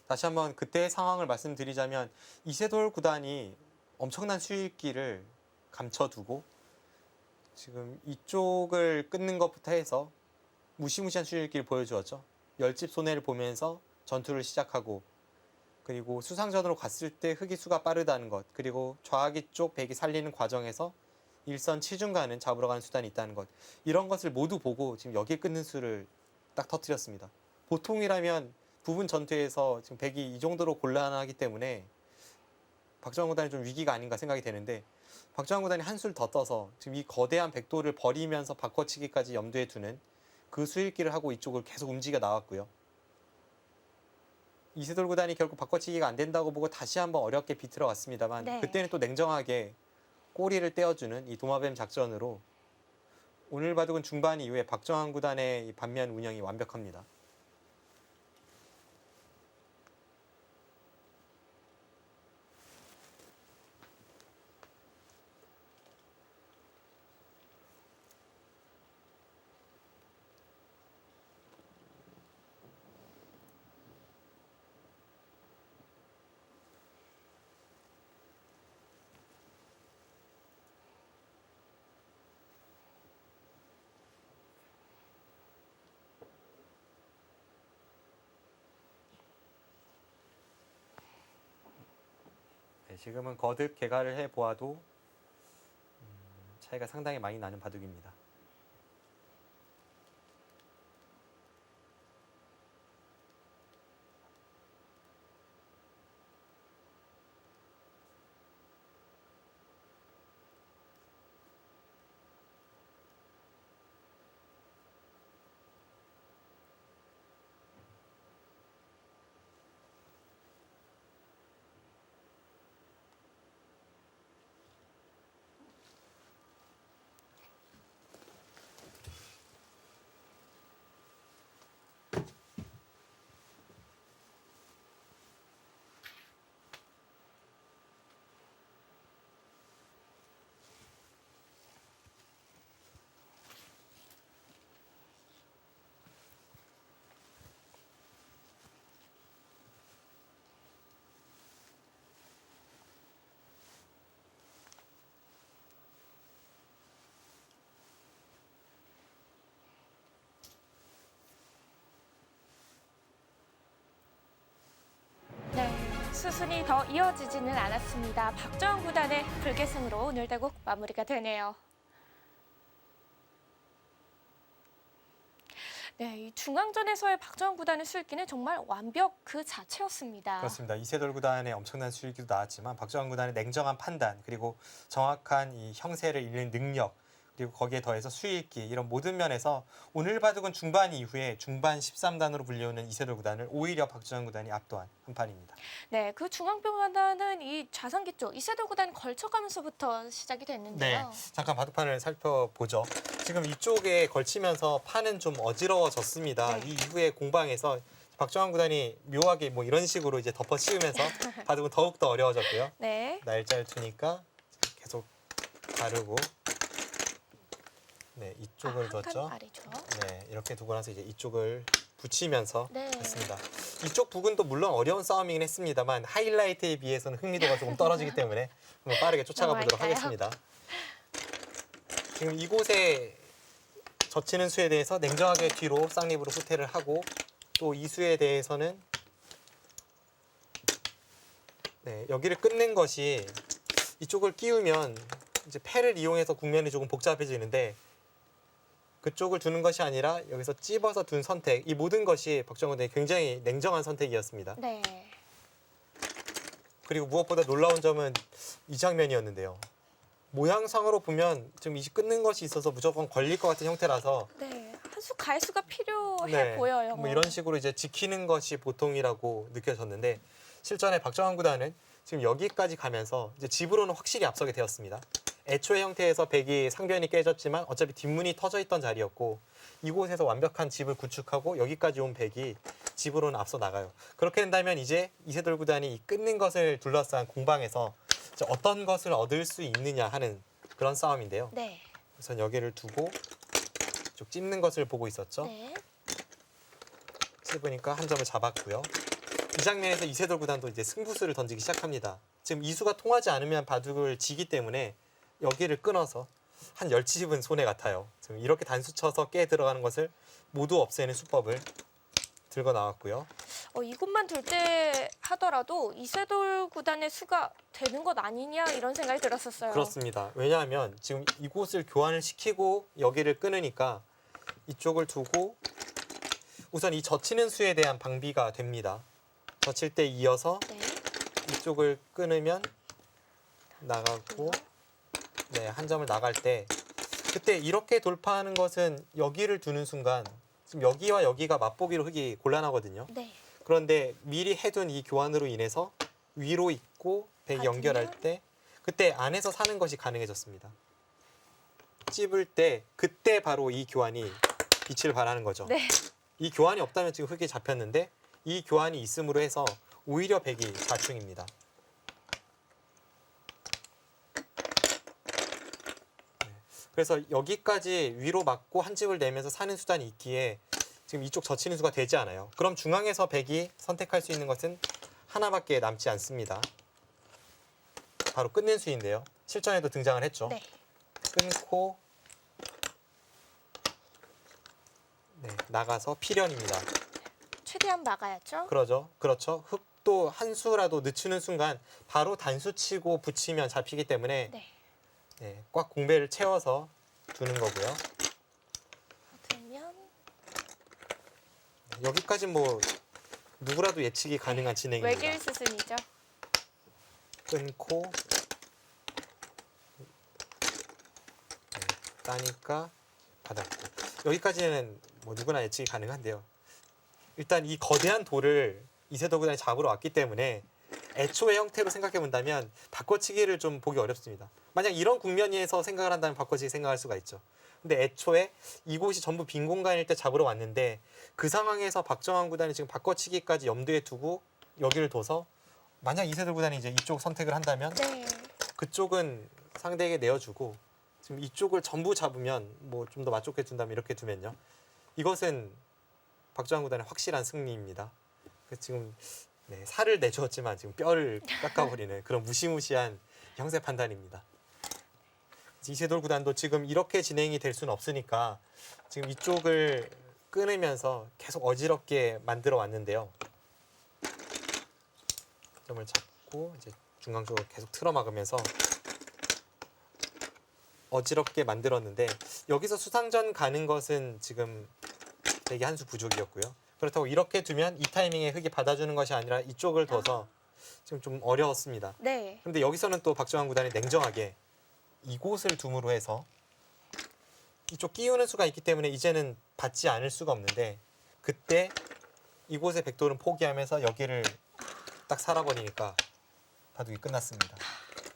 다시 한번 그때의 상황을 말씀드리자면 이세돌 구단이 엄청난 수익기를 감춰두고 지금 이쪽을 끊는 것부터 해서 무시무시한 수익기를 보여주었죠. 10집 손해를 보면서 전투를 시작하고 그리고 수상전으로 갔을 때 흑이 수가 빠르다는 것 그리고 좌악이 쪽 백이 살리는 과정에서 일선 치중간은 잡으러 가는 수단이 있다는 것 이런 것을 모두 보고 지금 여기에 끊는 수를 딱 터뜨렸습니다. 보통이라면 부분 전투에서 지금 백이 이 정도로 곤란하기 때문에 박정환 구단이 좀 위기가 아닌가 생각이 되는데 박정환 구단이 한술 더 떠서 지금 이 거대한 백도를 버리면서 바꿔치기까지 염두에 두는 그 수일기를 하고 이쪽을 계속 움직여 나왔고요. 이세돌 구단이 결국 바꿔치기가 안 된다고 보고 다시 한번 어렵게 비틀어 갔습니다만 네. 그때는 또 냉정하게 꼬리를 떼어주는 이 도마뱀 작전으로 오늘 바둑은 중반 이후에 박정환 구단의 이 반면 운영이 완벽합니다. 네, 지금은 거듭 개가를 해보아도 차이가 상당히 많이 나는 바둑입니다. 네, 수순이 더 이어지지는 않았습니다. 박정환 구단의 불계승으로 오늘 대국 마무리가 되네요. 네, 이 중앙전에서의 박정환 구단의 수익기는 정말 완벽 그 자체였습니다. 그렇습니다. 이세돌 구단의 엄청난 수익기도 나왔지만 박정환 구단의 냉정한 판단 그리고 정확한 이 형세를 읽는 능력 그리고 거기에 더해서 수익기 이런 모든 면에서 오늘 바둑은 중반 이후에 중반 13단으로 불리우는 이세돌 구단을 오히려 박정환 구단이 압도한 한 판입니다. 네, 그 중앙병원은 이 좌상기 쪽 이세돌 구단이 걸쳐가면서부터 시작이 됐는데요. 잠깐 바둑판을 살펴보죠. 지금 이쪽에 걸치면서 판은 좀 어지러워졌습니다. 네. 이 이후에 공방에서 박정환 구단이 묘하게 뭐 이런 식으로 이제 덮어 씌우면서 바둑은 더욱더 어려워졌고요. 네, 날짜를 두니까 계속 바르고 네 이쪽을 한 칸 뒀죠. 아래죠. 네 이렇게 두고 나서 이제 이쪽을 붙이면서 네. 했습니다. 이쪽 부근도 물론 어려운 싸움이긴 했습니다만 하이라이트에 비해서는 흥미도가 조금 떨어지기 때문에 한번 빠르게 쫓아가 보도록 넘어갈까요? 하겠습니다. 지금 이곳에 젖히는 수에 대해서 냉정하게 뒤로 쌍립으로 후퇴를 하고 또 이 수에 대해서는 네, 여기를 끝낸 것이 이쪽을 끼우면 이제 패를 이용해서 국면이 조금 복잡해지는데 그쪽을 두는 것이 아니라 여기서 찝어서 둔 선택 이 모든 것이 박정훈의 굉장히 냉정한 선택이었습니다. 네, 그리고 무엇보다 놀라운 점은 이 장면이었는데요. 모양상으로 보면 지금 이 끊는 것이 있어서 무조건 걸릴 것 같은 형태라서 네. 한 수 가해수가 필요해 보여요. 뭐 이런 식으로 이제 지키는 것이 보통이라고 느껴졌는데 실전에 박정환 구단은 지금 여기까지 가면서 이제 집으로는 확실히 앞서게 되었습니다. 애초의 형태에서 백이 상변이 깨졌지만 어차피 뒷문이 터져 있던 자리였고 이곳에서 완벽한 집을 구축하고 여기까지 온 백이 집으로는 앞서 나가요. 그렇게 된다면 이제 이세돌 구단이 이 끊는 것을 둘러싼 공방에서 이제 어떤 것을 얻을 수 있느냐 하는 그런 싸움인데요. 네. 우선 여기를 두고 쭉 찝는 것을 보고 있었죠. 네. 찝으니까 한 점을 잡았고요. 이 장면에서 이세돌 구단도 이제 승부수를 던지기 시작합니다. 지금 이 수가 통하지 않으면 바둑을 지기 때문에 여기를 끊어서 한 10칩은 손해 같아요. 지금 이렇게 단수 쳐서 깨 들어가는 것을 모두 없애는 수법을 들고 나왔고요. 이것만 될 때 하더라도 이세돌 구단의 수가 되는 것 아니냐 이런 생각이 들었었어요. 그렇습니다. 왜냐하면 지금 이곳을 교환을 시키고 여기를 끊으니까 이쪽을 두고 우선 이 젖히는 수에 대한 방비가 됩니다. 젖힐 때 이어서 네. 이쪽을 끊으면 나가고 네, 한 점을 나갈 때 그때 이렇게 돌파하는 것은 여기를 두는 순간 지금 여기와 여기가 맛보기로 흙이 곤란하거든요. 네. 그런데 미리 해둔 이 교환으로 인해서 위로 있고 백이 받으면? 연결할 때 그때 안에서 사는 것이 가능해졌습니다. 찝을 때 그때 바로 이 교환이 빛을 발하는 거죠. 네. 이 교환이 없다면 지금 흙이 잡혔는데 이 교환이 있음으로 해서 오히려 백이 좌충입니다. 그래서 여기까지 위로 맞고 한 집을 내면서 사는 수단이 있기에 지금 이쪽 젖히는 수가 되지 않아요. 그럼 중앙에서 백이 선택할 수 있는 것은 하나밖에 남지 않습니다. 바로 끊는 수인데요. 실전에도 등장을 했죠. 네. 끊고 네, 나가서 필연입니다. 최대한 막아야죠. 그렇죠. 흙도 한 수라도 늦추는 순간 바로 단수 치고 붙이면 잡히기 때문에 네. 네, 꽉 공배를 채워서 두는 거고요. 그러면 여기까지 뭐 누구라도 예측이 가능한 진행입니다. 외길 수순이죠. 끊고 네, 따니까 받았고 여기까지는 뭐 누구나 예측이 가능한데요. 일단 이 거대한 돌을 이세돌 구단이 잡으러 왔기 때문에 애초의 형태로 생각해 본다면 바꿔치기를 좀 보기 어렵습니다. 만약 이런 국면에서 생각을 한다면 바꿔치기 생각할 수가 있죠. 근데 애초에 이곳이 전부 빈 공간일 때 잡으러 왔는데 그 상황에서 박정환 구단이 지금 바꿔치기까지 염두에 두고 여기를 둬서 만약 이세돌 구단이 이제 이쪽 선택을 한다면 네. 그쪽은 상대에게 내어주고 지금 이쪽을 전부 잡으면 뭐 좀 더 맞좋게 둔다면 이렇게 두면요. 이것은 박정환 구단의 확실한 승리입니다. 지금 네, 살을 내주었지만 지금 뼈를 깎아버리는 그런 무시무시한 형세 판단입니다. 이세돌 구단도 지금 이렇게 진행이 될 수는 없으니까 지금 이쪽을 끊으면서 계속 어지럽게 만들어 왔는데요. 점을 잡고 이제 중앙 쪽으로 계속 틀어 막으면서 어지럽게 만들었는데 여기서 수상전 가는 것은 지금 되게 한 수 부족이었고요. 그렇다고 이렇게 두면 이 타이밍에 흙이 받아주는 것이 아니라 이쪽을 둬서 지금 좀 어려웠습니다. 네. 그런데 여기서는 또 박정환 구단이 냉정하게 이곳을 둠으로 해서 이쪽 끼우는 수가 있기 때문에 이제는 받지 않을 수가 없는데 그때 이곳의 백돌은 포기하면서 여기를 딱 살아버리니까 바둑이 끝났습니다.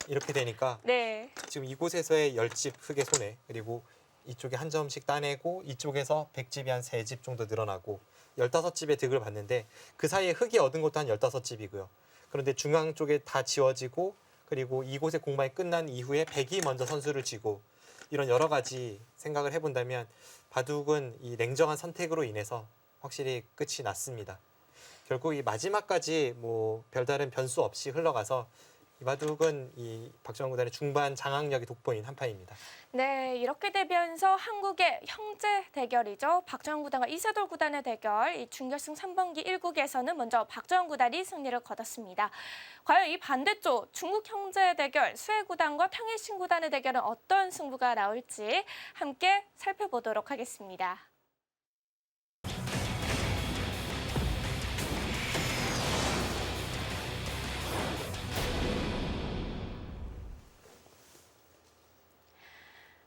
이렇게 되니까 네. 지금 이곳에서의 10집 흙의 손해 그리고 이쪽에 한 점씩 따내고 이쪽에서 100집이 한 3집 정도 늘어나고 15집의 득을 봤는데 그 사이에 흙이 얻은 것도 한 15집이고요. 그런데 중앙 쪽에 다 지워지고 그리고 이곳의 공방이 끝난 이후에 백이 먼저 선수를 쥐고 이런 여러 가지 생각을 해본다면 바둑은 이 냉정한 선택으로 인해서 확실히 끝이 났습니다. 결국 이 마지막까지 뭐 별다른 변수 없이 흘러가서 이 바둑은 이 박정환 구단의 중반 장악력이 돋보인 한 판입니다. 네, 이렇게 되면서 한국의 형제 대결이죠. 박정환 구단과 이세돌 구단의 대결. 이 준결승 3번기 1국에서는 먼저 박정환 구단이 승리를 거뒀습니다. 과연 이 반대쪽 중국 형제 대결 수해 구단과 탕일신 구단의 대결은 어떤 승부가 나올지 함께 살펴보도록 하겠습니다.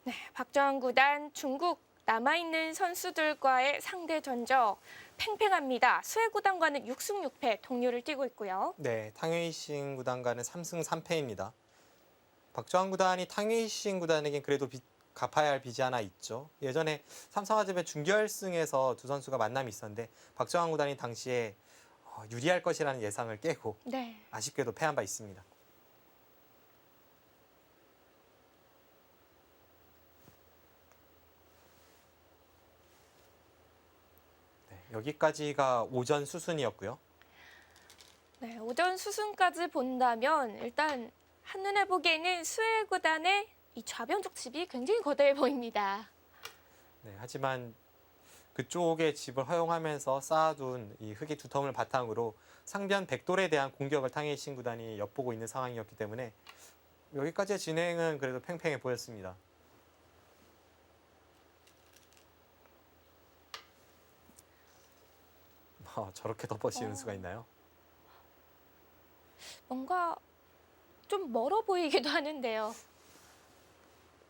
네, 박정환 구단 중국 남아있는 선수들과의 상대 전적 팽팽합니다. 수해 구단과는 6승 6패 동률을 띄고 있고요. 네, 탕웨이싱 구단과는 3승 3패입니다. 박주환 구단이 탕웨이싱 구단에겐 그래도 갚아야 할 빚이 하나 있죠. 예전에 삼성화재배 준결승에서 두 선수가 만남이 있었는데 박주환 구단이 당시에 유리할 것이라는 예상을 깨고 네. 아쉽게도 패한 바 있습니다. 네, 여기까지가 오전 수순이었고요. 네, 오전 수순까지 본다면 일단 한눈에 보기에는 수해 구단의 이 좌변쪽 집이 굉장히 거대해 보입니다. 네, 하지만 그쪽의 집을 허용하면서 쌓아둔 이 흙의 두텀을 바탕으로 상변 백돌에 대한 공격을 탕웨이싱 구단이 엿보고 있는 상황이었기 때문에 여기까지의 진행은 그래도 팽팽해 보였습니다. 저렇게 덮어지는 수가 있나요? 뭔가 좀 멀어 보이기도 하는데요.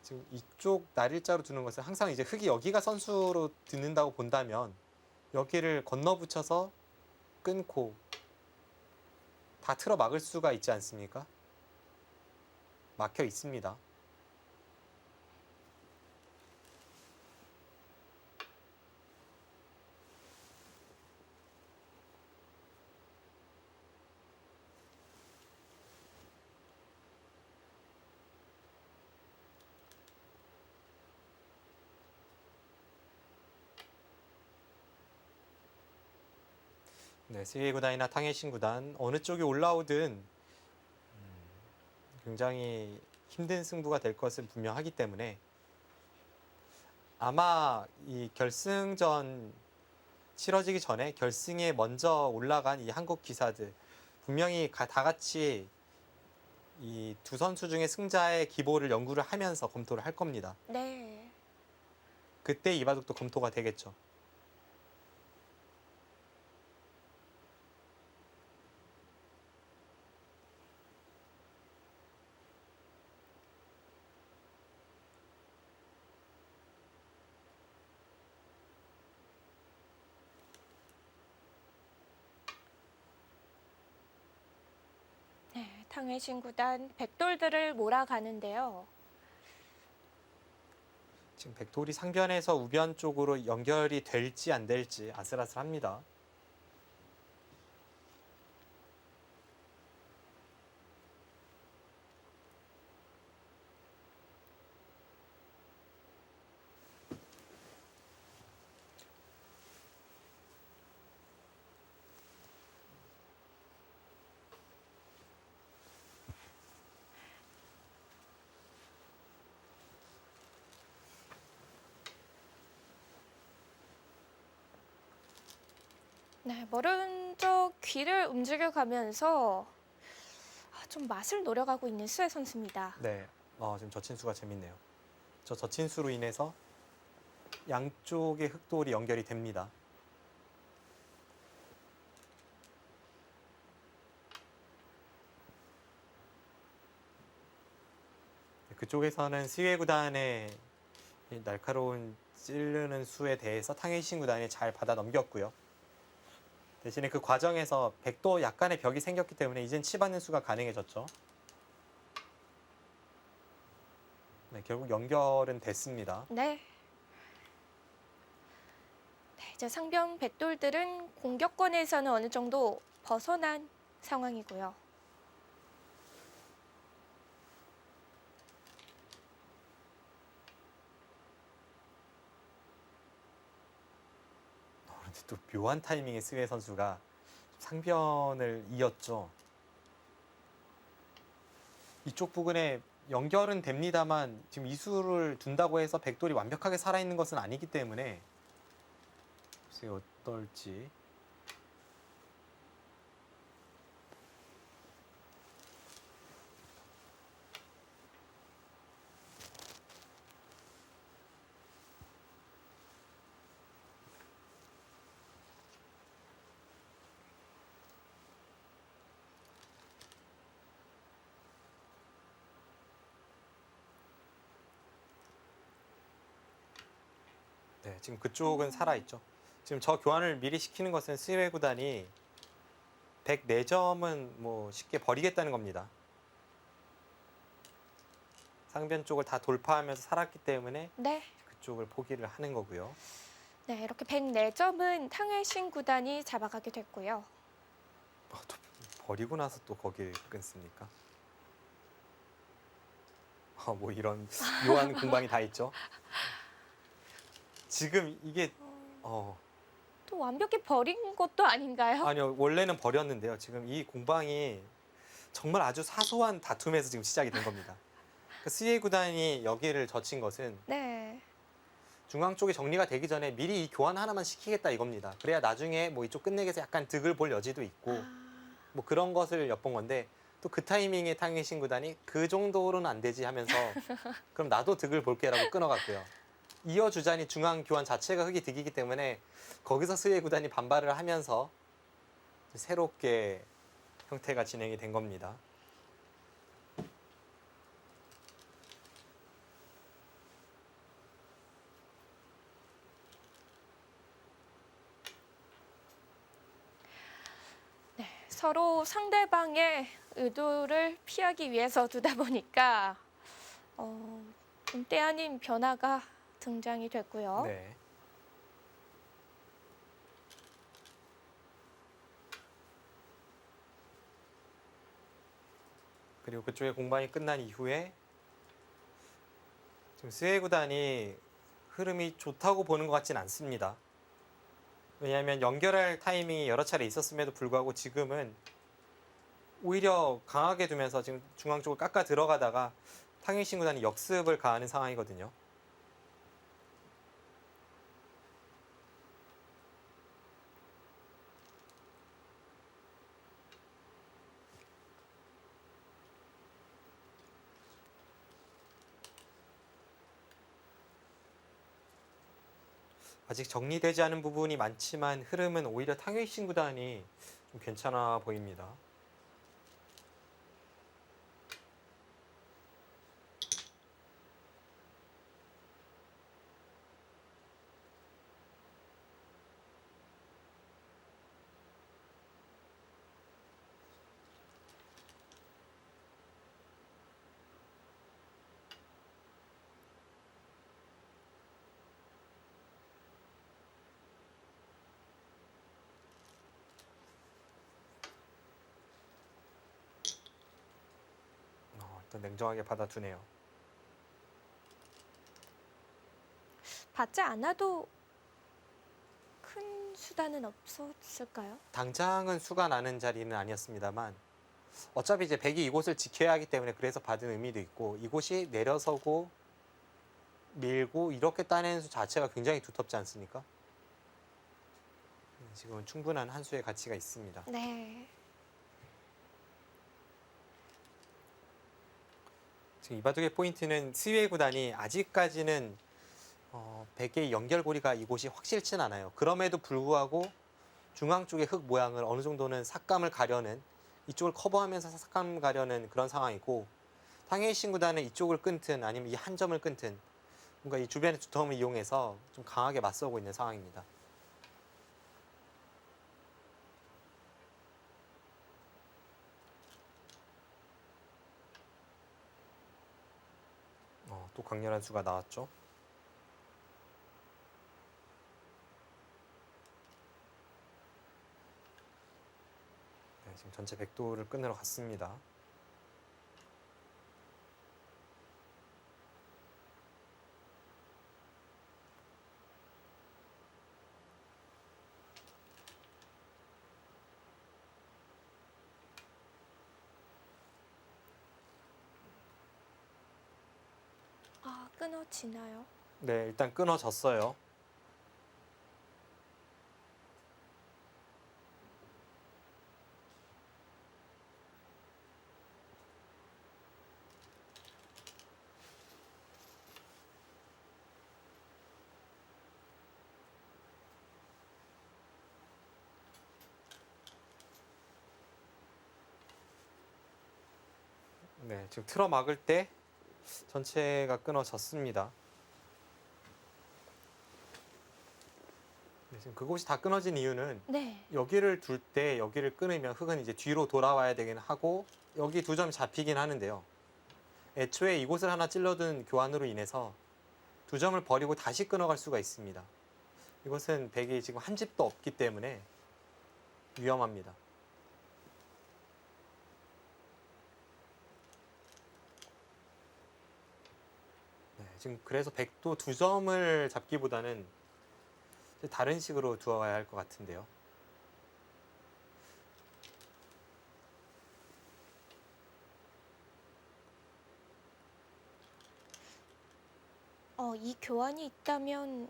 지금 이쪽 날일자로 두는 것은 항상 이제 흙이 여기가 선수로 듣는다고 본다면 여기를 건너 붙여서 끊고 다 틀어 막을 수가 있지 않습니까? 막혀 있습니다. 네, 세계 구단이나 탕웨이싱 구단 어느 쪽이 올라오든 굉장히 힘든 승부가 될 것은 분명하기 때문에 아마 이 결승전 치러지기 전에 결승에 먼저 올라간 이 한국 기사들 분명히 다 같이 이 두 선수 중에 승자의 기보를 연구를 하면서 검토를 할 겁니다. 네. 그때 이 바둑도 검토가 되겠죠. 네, 탕웨이싱 구단 백돌들을 몰아가는데요. 지금 백돌이 상변에서 우변 쪽으로 연결이 될지 안 될지 아슬아슬합니다. 네, 오른쪽 귀를 움직여가면서 좀 맛을 노려가고 있는 수혜 선수입니다. 네, 지금 저친수가 재밌네요. 저 저친수로 인해서 양쪽의 흑돌이 연결이 됩니다. 그쪽에서는 스웨 구단의 이 날카로운 찌르는 수에 대해서 탕웨이싱 구단이 잘 받아 넘겼고요. 대신에 그 과정에서 백도 약간의 벽이 생겼기 때문에 이젠 치받는 수가 가능해졌죠. 네, 결국 연결은 됐습니다. 네. 네, 이제 상변 백돌들은 공격권에서는 어느 정도 벗어난 상황이고요. 그런데 또 묘한 타이밍에 스웨 선수가 상변을 이었죠. 이쪽 부근에 연결은 됩니다만 지금 이수를 둔다고 해서 백돌이 완벽하게 살아있는 것은 아니기 때문에 글쎄 어떨지. 네, 지금 그쪽은 살아있죠. 지금 저 교환을 미리 시키는 것은 스웨 구단이 104점은 뭐 쉽게 버리겠다는 겁니다. 상변 쪽을 다 돌파하면서 살았기 때문에 네. 그쪽을 포기를 하는 거고요. 네, 이렇게 104점은 탕웨이신 구단이 잡아가게 됐고요. 또 버리고 나서 또 거길 끊습니까? 뭐 이런 묘한 공방이 다 있죠. 지금 이게 또 완벽히 버린 것도 아닌가요? 아니요, 원래는 버렸는데요. 지금 이 공방이 정말 아주 사소한 다툼에서 지금 시작이 된 겁니다. 그러니까 CA 구단이 여기를 젖힌 것은 네. 중앙 쪽이 정리가 되기 전에 미리 이 교환 하나만 시키겠다 이겁니다. 그래야 나중에 뭐 이쪽 끝내기 위해서 약간 득을 볼 여지도 있고 뭐 그런 것을 엿본 건데 또 그 타이밍에 탕웨이신 구단이 그 정도로는 안 되지 하면서 그럼 나도 득을 볼게라고 끊어갔고요. 이어주자니 중앙 교환 자체가 흙이 득이기 때문에 거기서 스웨 구단이 반발을 하면서 새롭게 형태가 진행이 된 겁니다. 네, 서로 상대방의 의도를 피하기 위해서 두다 보니까 좀 때 아닌 변화가 등장이 됐고요. 네. 그리고 그쪽에 공방이 끝난 이후에 지금 스웨 구단이 흐름이 좋다고 보는 것 같진 않습니다. 왜냐하면 연결할 타이밍이 여러 차례 있었음에도 불구하고 지금은 오히려 강하게 두면서 지금 중앙 쪽을 깎아 들어가다가 탕웨이신 구단이 역습을 가하는 상황이거든요. 아직 정리되지 않은 부분이 많지만 흐름은 오히려 탕웨이신 구단이 좀 괜찮아 보입니다. 일단 냉정하게 받아두네요. 받지 않아도 큰 수단은 없었을까요? 당장은 수가 나는 자리는 아니었습니다만 어차피 이제 백이 이곳을 지켜야 하기 때문에 그래서 받은 의미도 있고 이곳이 내려서고 밀고 이렇게 따내는 수 자체가 굉장히 두텁지 않습니까? 지금은 충분한 한 수의 가치가 있습니다. 네. 지금 이 바둑의 포인트는 스웨 구단이 아직까지는 백의 연결고리가 이곳이 확실치는 않아요. 그럼에도 불구하고 중앙 쪽의 흙 모양을 어느 정도는 삭감을 가려는 이쪽을 커버하면서 삭감 가려는 그런 상황이고 탕웨이신 구단은 이쪽을 끊든 아니면 이 한 점을 끊든 뭔가 이 주변의 두터움을 이용해서 좀 강하게 맞서고 있는 상황입니다. 또 강렬한 수가 나왔죠. 네, 지금 전체 백도를 끊으러 갔습니다. 끊어지나요? 네, 일단 끊어졌어요. 네, 지금 틀어 막을 때 전체가 끊어졌습니다. 지금 그곳이 다 끊어진 이유는 네. 여기를 둘 때 여기를 끊으면 흙은 이제 뒤로 돌아와야 되긴 하고 여기 두 점이 잡히긴 하는데요. 애초에 이곳을 하나 찔러둔 교환으로 인해서 두 점을 버리고 다시 끊어갈 수가 있습니다. 이것은 백이 지금 한 집도 없기 때문에 위험합니다. 네, 지금 그래서 백도 두 점을 잡기보다는 다른 식으로 두어가야 할 것 같은데요. 이 교환이 있다면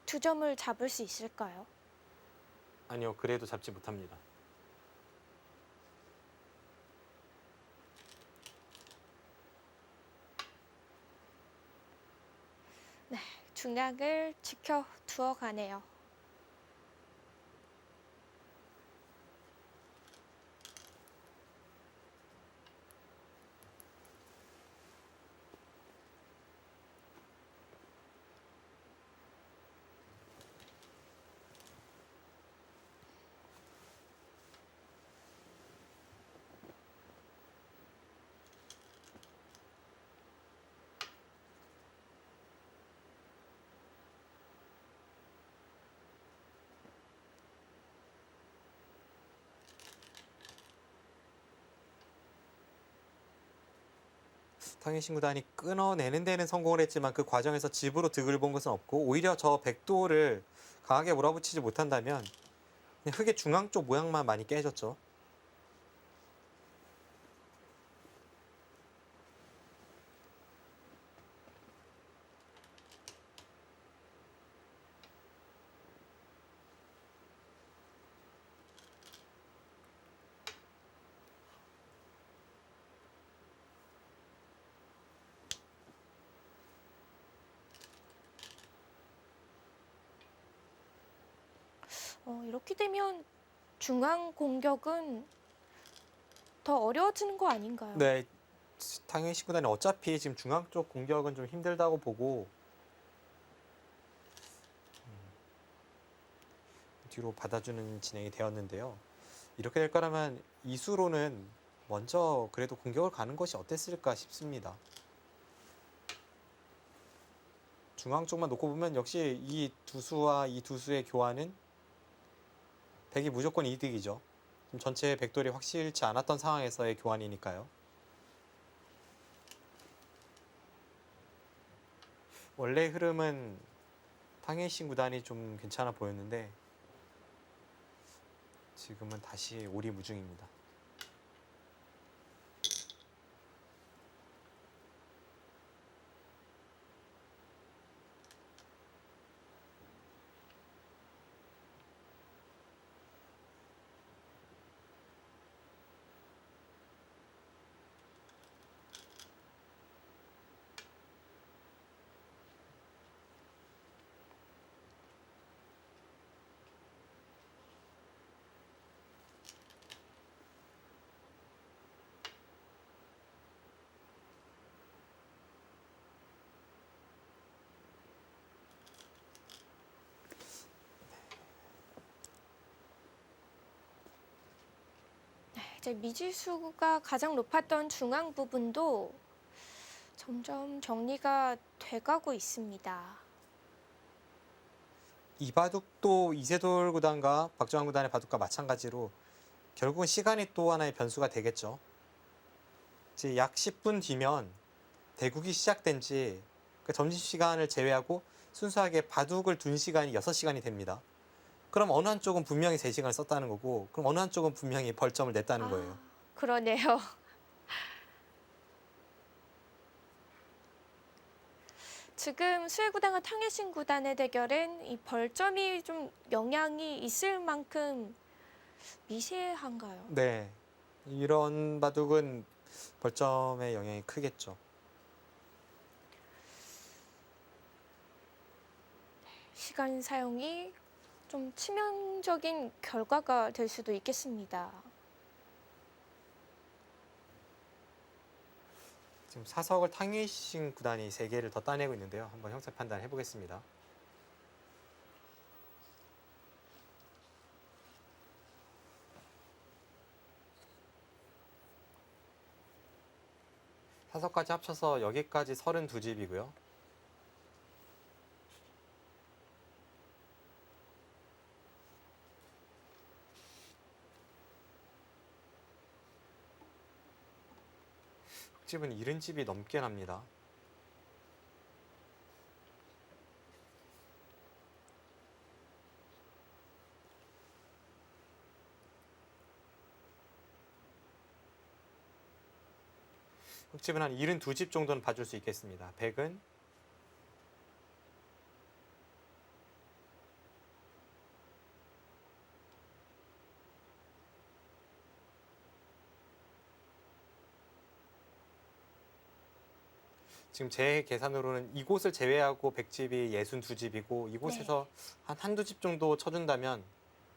두 점을 잡을 수 있을까요? 아니요, 그래도 잡지 못합니다. 네, 중량을 지켜 두어 가네요. 탕해신 구단이 끊어내는 데는 성공을 했지만 그 과정에서 집으로 득을 본 것은 없고 오히려 저 백도를 강하게 몰아붙이지 못한다면 그냥 흙의 중앙 쪽 모양만 많이 깨졌죠. 이렇게 되면 중앙 공격은 더 어려워지는 거 아닌가요? 네, 탕해신 구단이 어차피 지금 중앙 쪽 공격은 좀 힘들다고 보고 뒤로 받아주는 진행이 되었는데요. 이렇게 될 거라면 이수로는 먼저 그래도 공격을 가는 것이 어땠을까 싶습니다. 중앙 쪽만 놓고 보면 역시 이 두수와 이 두수의 교환은 백이 무조건 이득이죠. 지금 전체 백돌이 확실치 않았던 상황에서의 교환이니까요. 원래 흐름은 탕해신 구단이 좀 괜찮아 보였는데 지금은 다시 오리무중입니다. 이제 미지수가 가장 높았던 중앙 부분도 점점 정리가 돼가고 있습니다. 이 바둑도 이세돌 구단과 박정환 구단의 바둑과 마찬가지로 결국은 시간이 또 하나의 변수가 되겠죠. 이제 약 10분 뒤면 대국이 시작된 지 점심시간을 제외하고 순수하게 바둑을 둔 시간이 6시간이 됩니다. 그럼 어느 한쪽은 분명히 3시간을 썼다는 거고 그럼 어느 한쪽은 분명히 벌점을 냈다는 거예요. 그러네요. 지금 수혜구단과 탕해신 구단의 대결은 이 벌점이 좀 영향이 있을 만큼 미세한가요? 네, 이런 바둑은 벌점의 영향이 크겠죠. 시간 사용이 좀 치명적인 결과가 될 수도 있겠습니다. 지금 사석을 탕해신 구단이 3개를 더 따내고 있는데요. 한번 형세 판단해 보겠습니다. 타석까지 합쳐서 여기까지 32집이고요. 흙집은 70집이 넘게 납니다. 흙집은 한 72집 정도는 봐줄 수 있겠습니다. 100은 지금 제 계산으로는 이곳을 제외하고 100집이 62집이고 이곳에서 한 한두 집 정도 쳐준다면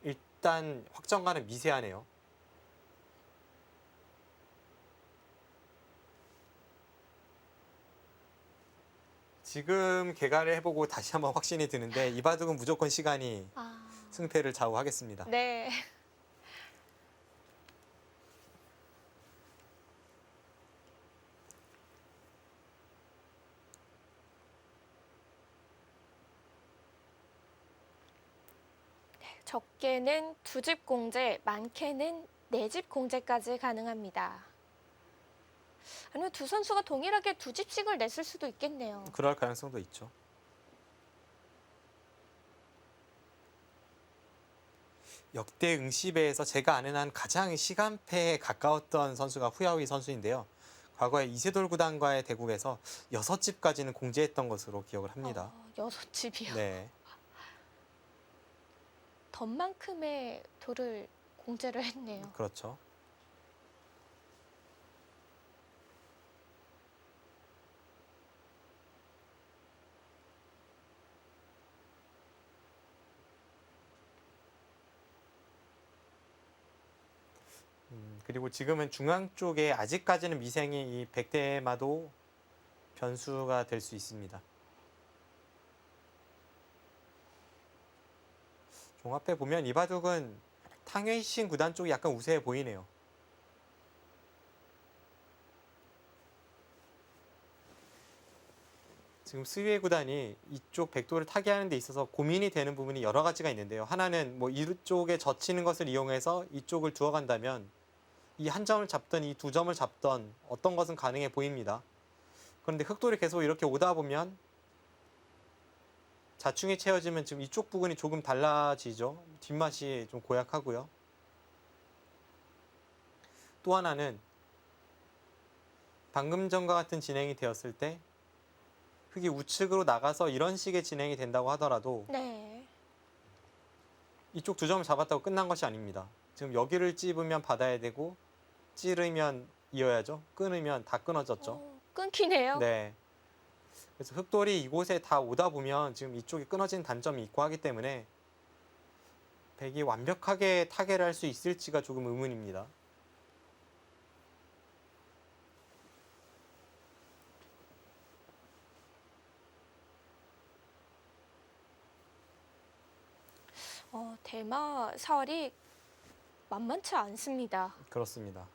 일단 확정가는 미세하네요. 지금 개가를 해보고 다시 한번 확신이 드는데 이 바둑은 무조건 시간이 승패를 좌우하겠습니다. 네. 적게는 2집 공제, 많게는 4집 공제까지 가능합니다. 아니면 두 선수가 동일하게 2집씩을 냈을 수도 있겠네요. 그럴 가능성도 있죠. 역대 응시배에서 제가 아는 한 가장 시간패에 가까웠던 선수가 후야오이 선수인데요. 과거에 이세돌 구단과의 대국에서 6집까지는 공제했던 것으로 기억을 합니다. 6집이요. 네. 덤만큼의 돌을 공제를 했네요. 그렇죠. 그리고 지금은 중앙 쪽에 아직까지는 미생이 이 백대마도 변수가 될 수 있습니다. 종합해 보면 이 바둑은 탕웨이신 구단 쪽이 약간 우세해 보이네요. 지금 스위에 구단이 이쪽 백도를 타개하는 데 있어서 고민이 되는 부분이 여러 가지가 있는데요. 하나는 뭐 이쪽에 젖히는 것을 이용해서 이쪽을 두어간다면 이 한 점을 잡던 이 두 점을 잡던 어떤 것은 가능해 보입니다. 그런데 흑돌이 계속 이렇게 오다 보면 자충이 채워지면 지금 이쪽 부분이 조금 달라지죠. 뒷맛이 좀 고약하고요. 또 하나는 방금 전과 같은 진행이 되었을 때 흑이 우측으로 나가서 이런 식의 진행이 된다고 하더라도 네. 이쪽 두 점을 잡았다고 끝난 것이 아닙니다. 지금 여기를 찝으면 받아야 되고 찌르면 이어야죠. 끊으면 다 끊어졌죠. 끊기네요. 네. 그래서 흑돌이 이곳에 다 오다 보면 지금 이쪽이 끊어진 단점이 있고 하기 때문에 백이 완벽하게 타개를 할 수 있을지가 조금 의문입니다. 대마설이 만만치 않습니다. 그렇습니다.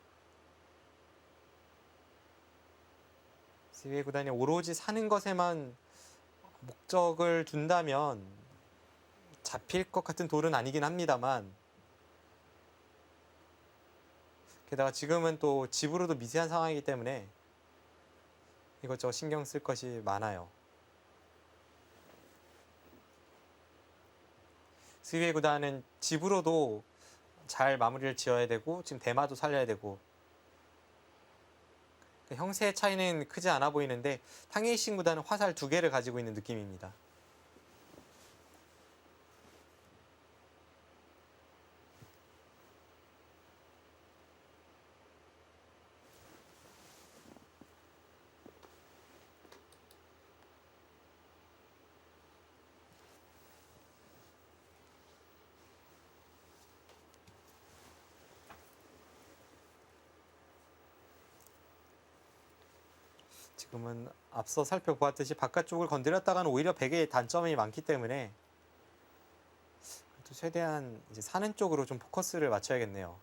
스위에 구단이 오로지 사는 것에만 목적을 둔다면 잡힐 것 같은 돌은 아니긴 합니다만 게다가 지금은 또 집으로도 미세한 상황이기 때문에 이것저것 신경 쓸 것이 많아요. 스위에 구단은 집으로도 잘 마무리를 지어야 되고 지금 대마도 살려야 되고 형세의 차이는 크지 않아 보이는데 탕웨이신 구단은 화살 2개를 가지고 있는 느낌입니다. 지금은 앞서 살펴보았듯이 바깥쪽을 건드렸다가는 오히려 백의 단점이 많기 때문에 최대한 이제 사는 쪽으로 좀 포커스를 맞춰야겠네요.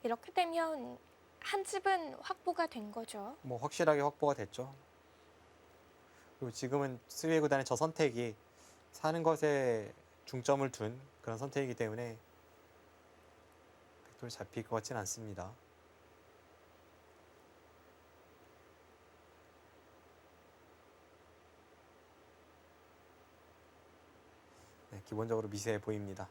이렇게 되면 한 집은 확보가 된 거죠. 뭐 확실하게 확보가 됐죠. 그리고 지금은 스웨 구단의 저 선택이 사는 것에 중점을 둔 그런 선택이기 때문에 백돌이 잡힐 것 같지는 않습니다. 네, 기본적으로 미세해 보입니다.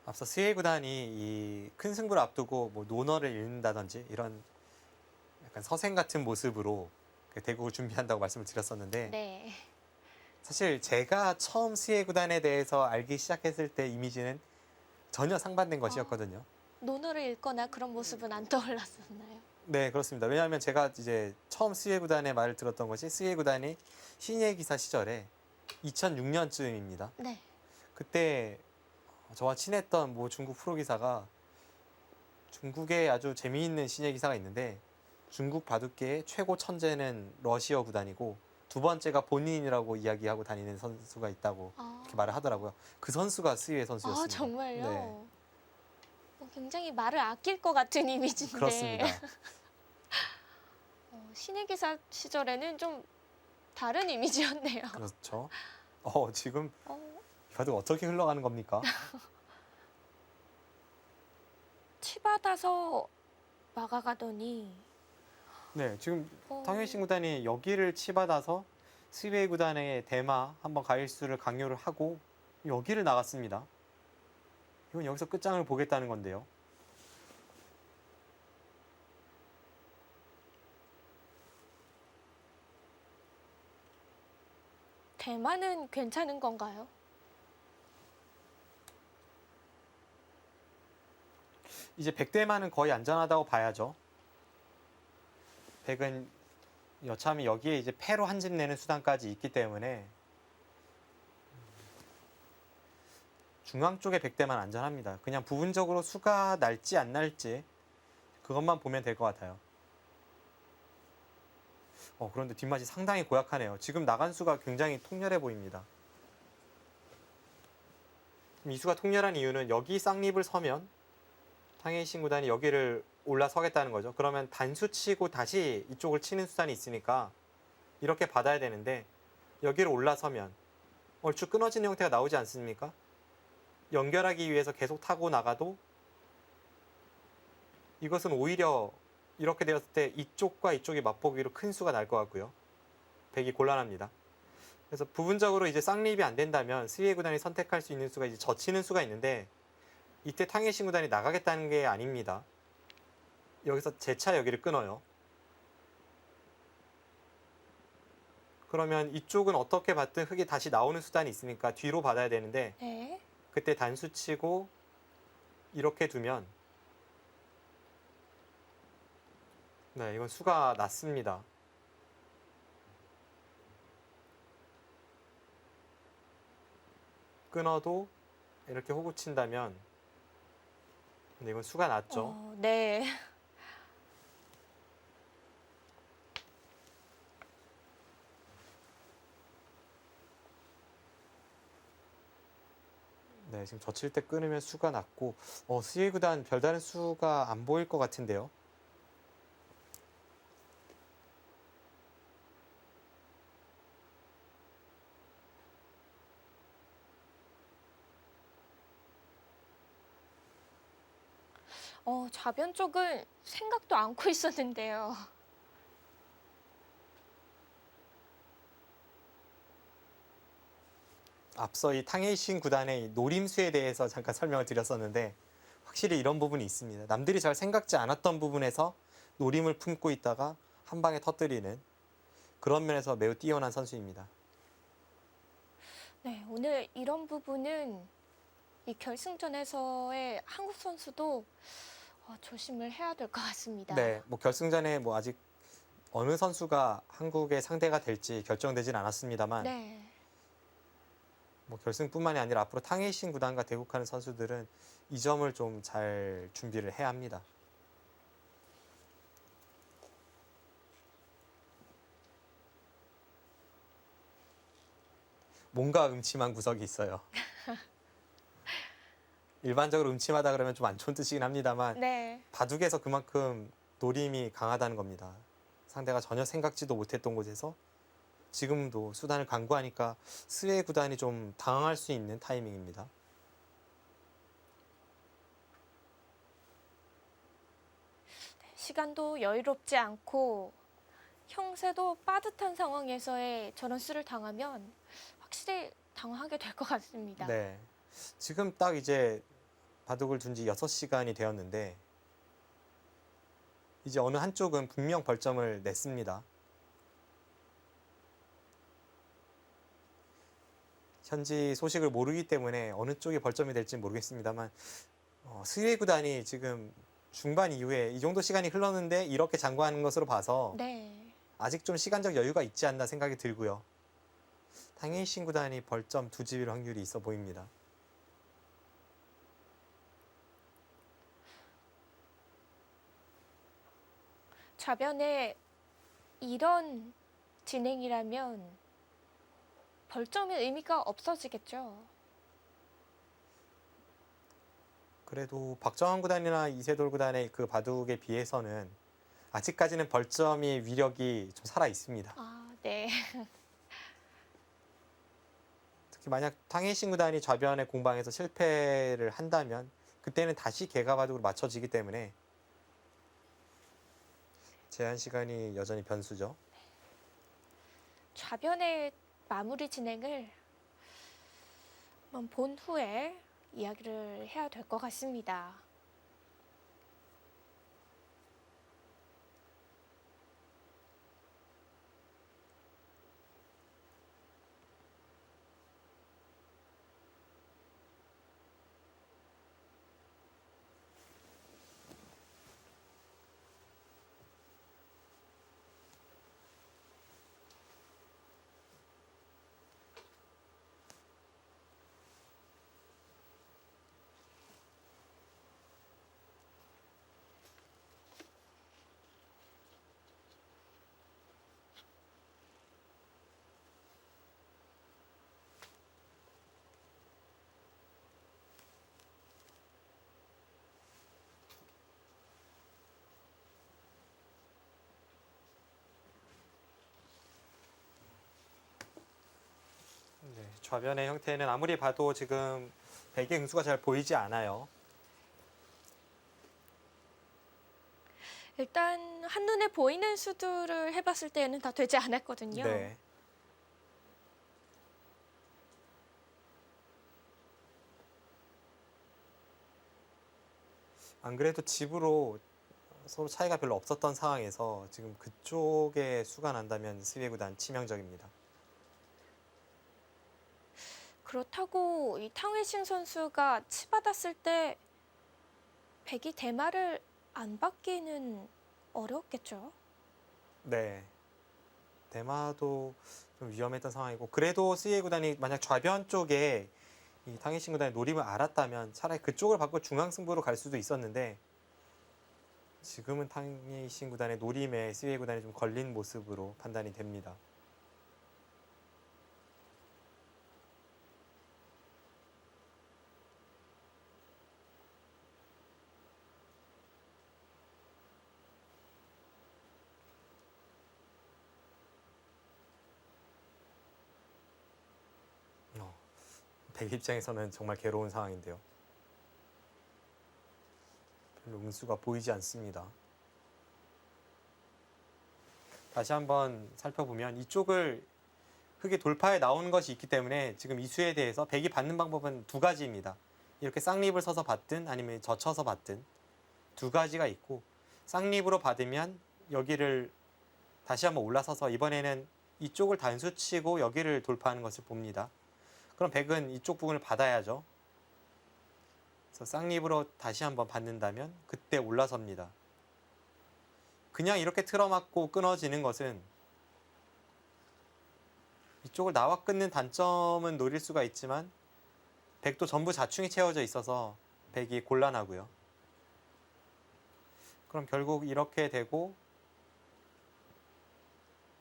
앞서 스웨 구단이 이 큰 승부를 앞두고 뭐 노너를 잃는다든지 이런 약간 서생 같은 모습으로 그 대국을 준비한다고 말씀을 드렸었는데 네. 사실 제가 처음 스웨 구단에 대해서 알기 시작했을 때 이미지는 전혀 상반된 것이었거든요. 논어를 읽거나 그런 모습은 안 떠올랐었나요? 네, 그렇습니다. 왜냐하면 제가 이제 처음 스웨 구단의 말을 들었던 것이 스웨 구단이 신예 기사 시절에 2006년쯤입니다. 네. 그때 저와 친했던 뭐 중국 프로 기사가 중국에 아주 재미있는 신예 기사가 있는데 중국 바둑계의 최고 천재는 러시아 구단이고 두 번째가 본인이라고 이야기하고 다니는 선수가 있다고 이렇게 말을 하더라고요. 그 선수가 스웨 선수였습니다. 정말요? 네, 굉장히 말을 아낄 것 같은 이미지인데. 그렇습니다. 신의 기사 시절에는 좀 다른 이미지였네요. 그렇죠. 지금 어, 이 바둑 어떻게 흘러가는 겁니까? 치받아서 막아가더니 네, 지금 어, 탕웨이신 구단이 여기를 치받아서 스웨이 구단의 대마 한번 가일수를 강요를 하고 여기를 나갔습니다. 이건 여기서 끝장을 보겠다는 건데요. 대만은 괜찮은 건가요? 이제 백대만은 거의 안전하다고 봐야죠. 백은 여차하면 여기에 이제 패로 한 집 내는 수단까지 있기 때문에 중앙 쪽에 백대만 안전합니다. 그냥 부분적으로 수가 날지 안 날지 그것만 보면 될 것 같아요. 그런데 뒷맛이 상당히 고약하네요. 지금 나간 수가 굉장히 통렬해 보입니다. 이 수가 통렬한 이유는 여기 쌍립을 서면 탕웨이신 구단이 여기를 올라서겠다는 거죠. 그러면 단수 치고 다시 이쪽을 치는 수단이 있으니까 이렇게 받아야 되는데 여기를 올라서면 얼추 끊어지는 형태가 나오지 않습니까? 연결하기 위해서 계속 타고 나가도 이것은 오히려 이렇게 되었을 때 이쪽과 이쪽이 맞보기로 큰 수가 날 것 같고요. 백이 곤란합니다. 그래서 부분적으로 이제 쌍립이 안 된다면 스웨이 구단이 선택할 수 있는 수가 이제 젖히는 수가 있는데 이때 탕웨이신 구단이 나가겠다는 게 아닙니다. 여기서 재차 여기를 끊어요. 그러면 이쪽은 어떻게 받든 흙이 다시 나오는 수단이 있으니까 뒤로 받아야 되는데 네. 그때 단수 치고 이렇게 두면 네, 이건 수가 났습니다. 끊어도 이렇게 호구 친다면 근데 이건 수가 났죠. 네. 네, 지금 젖힐 때 끊으면 수가 났고 스웨이 구단 별다른 수가 안 보일 것 같은데요. 좌변 쪽은 생각도 않고 있었는데요. 앞서 이 탕웨이신 구단의 이 노림수에 대해서 잠깐 설명을 드렸었는데 확실히 이런 부분이 있습니다. 남들이 잘 생각지 않았던 부분에서 노림을 품고 있다가 한 방에 터뜨리는 그런 면에서 매우 뛰어난 선수입니다. 네, 오늘 이런 부분은 이 결승전에서의 한국 선수도 조심을 해야 될 것 같습니다. 네, 뭐 결승전에 뭐 아직 어느 선수가 한국의 상대가 될지 결정되진 않았습니다만 네. 뭐 결승뿐만이 아니라 앞으로 탕웨이신 구단과 대국하는 선수들은 이 점을 좀 잘 준비를 해야 합니다. 뭔가 음침한 구석이 있어요. 일반적으로 음침하다 그러면 좀 안 좋은 뜻이긴 합니다만 네. 바둑에서 그만큼 노림이 강하다는 겁니다. 상대가 전혀 생각지도 못했던 곳에서 지금도 수단을 강구하니까 스웨 구단이 좀 당황할 수 있는 타이밍입니다. 시간도 여유롭지 않고 형세도 빠듯한 상황에서의 저런 수를 당하면 확실히 당황하게 될 것 같습니다. 네. 지금 딱 이제 바둑을 둔 지 6시간이 되었는데 이제 어느 한쪽은 분명 벌점을 냈습니다. 현지 소식을 모르기 때문에 어느 쪽이 벌점이 될지 모르겠습니다만 스웨 구단이 지금 중반 이후에 이 정도 시간이 흘렀는데 이렇게 장구하는 것으로 봐서 네. 아직 좀 시간적 여유가 있지 않나 생각이 들고요. 탕웨이신 구단이 벌점 2집일 확률이 있어 보입니다. 좌변에 이런 진행이라면 벌점의 의미가 없어지겠죠. 그래도 박정환 구단이나 이세돌 구단의 그 바둑에 비해서는 아직까지는 벌점이 위력이 좀 살아 있습니다. 아, 네. 특히 만약 탕웨이신 구단이 좌변의 공방에서 실패를 한다면 그때는 다시 개가 바둑으로 맞춰지기 때문에 제한 시간이 여전히 변수죠. 좌변의 마무리 진행을 한번 본 후에 이야기를 해야 될 것 같습니다. 네, 좌변의 형태는 아무리 봐도 지금 백의 응수가 잘 보이지 않아요. 일단 한눈에 보이는 수들을 해봤을 때는 다 되지 않았거든요. 네. 안 그래도 집으로 서로 차이가 별로 없었던 상황에서 지금 그쪽에 수가 난다면 스웨 구단 치명적입니다. 그렇다고 이 탕웨이싱 선수가 치받았을 때 백이 대마를 안 받기는 어려웠겠죠. 네. 대마도 좀 위험했던 상황이고 그래도 스웨 구단이 만약 좌변 쪽에 이 탕웨이신 구단의 노림을 알았다면 차라리 그쪽을 받고 중앙 승부로 갈 수도 있었는데 지금은 탕웨이신 구단의 노림에 스웨 구단이 좀 걸린 모습으로 판단이 됩니다. 백 입장에서는 정말 괴로운 상황인데요. 별로 응수가 보이지 않습니다. 다시 한번 살펴보면 이쪽을 흙에 돌파해 나오는 것이 있기 때문에 지금 이 수에 대해서 백이 받는 방법은 두 가지입니다. 이렇게 쌍립을 서서 받든 아니면 젖혀서 받든 두 가지가 있고 쌍립으로 받으면 여기를 다시 한번 올라서서 이번에는 이쪽을 단수치고 여기를 돌파하는 것을 봅니다. 그럼 백은 이쪽 부분을 받아야죠. 그래서 쌍립으로 다시 한번 받는다면 그때 올라섭니다. 그냥 이렇게 틀어막고 끊어지는 것은 이쪽을 나와 끊는 단점은 노릴 수가 있지만 백도 전부 자충이 채워져 있어서 백이 곤란하고요. 그럼 결국 이렇게 되고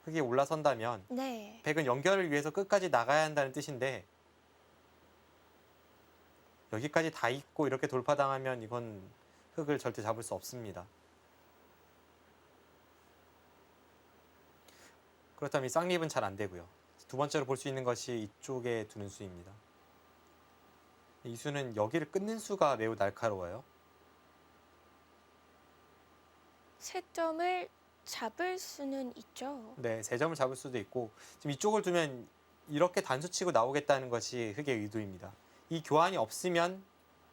흙이 올라선다면 네. 백은 연결을 위해서 끝까지 나가야 한다는 뜻인데 여기까지 다 있고 이렇게 돌파당하면 이건 흙을 절대 잡을 수 없습니다. 그렇다면 이 쌍립은 잘 안 되고요. 두 번째로 볼 수 있는 것이 이쪽에 두는 수입니다. 이 수는 여기를 끊는 수가 매우 날카로워요. 세 점을 잡을 수는 있죠. 네, 세 점을 잡을 수도 있고 지금 이쪽을 두면 이렇게 단수치고 나오겠다는 것이 흙의 의도입니다. 이 교환이 없으면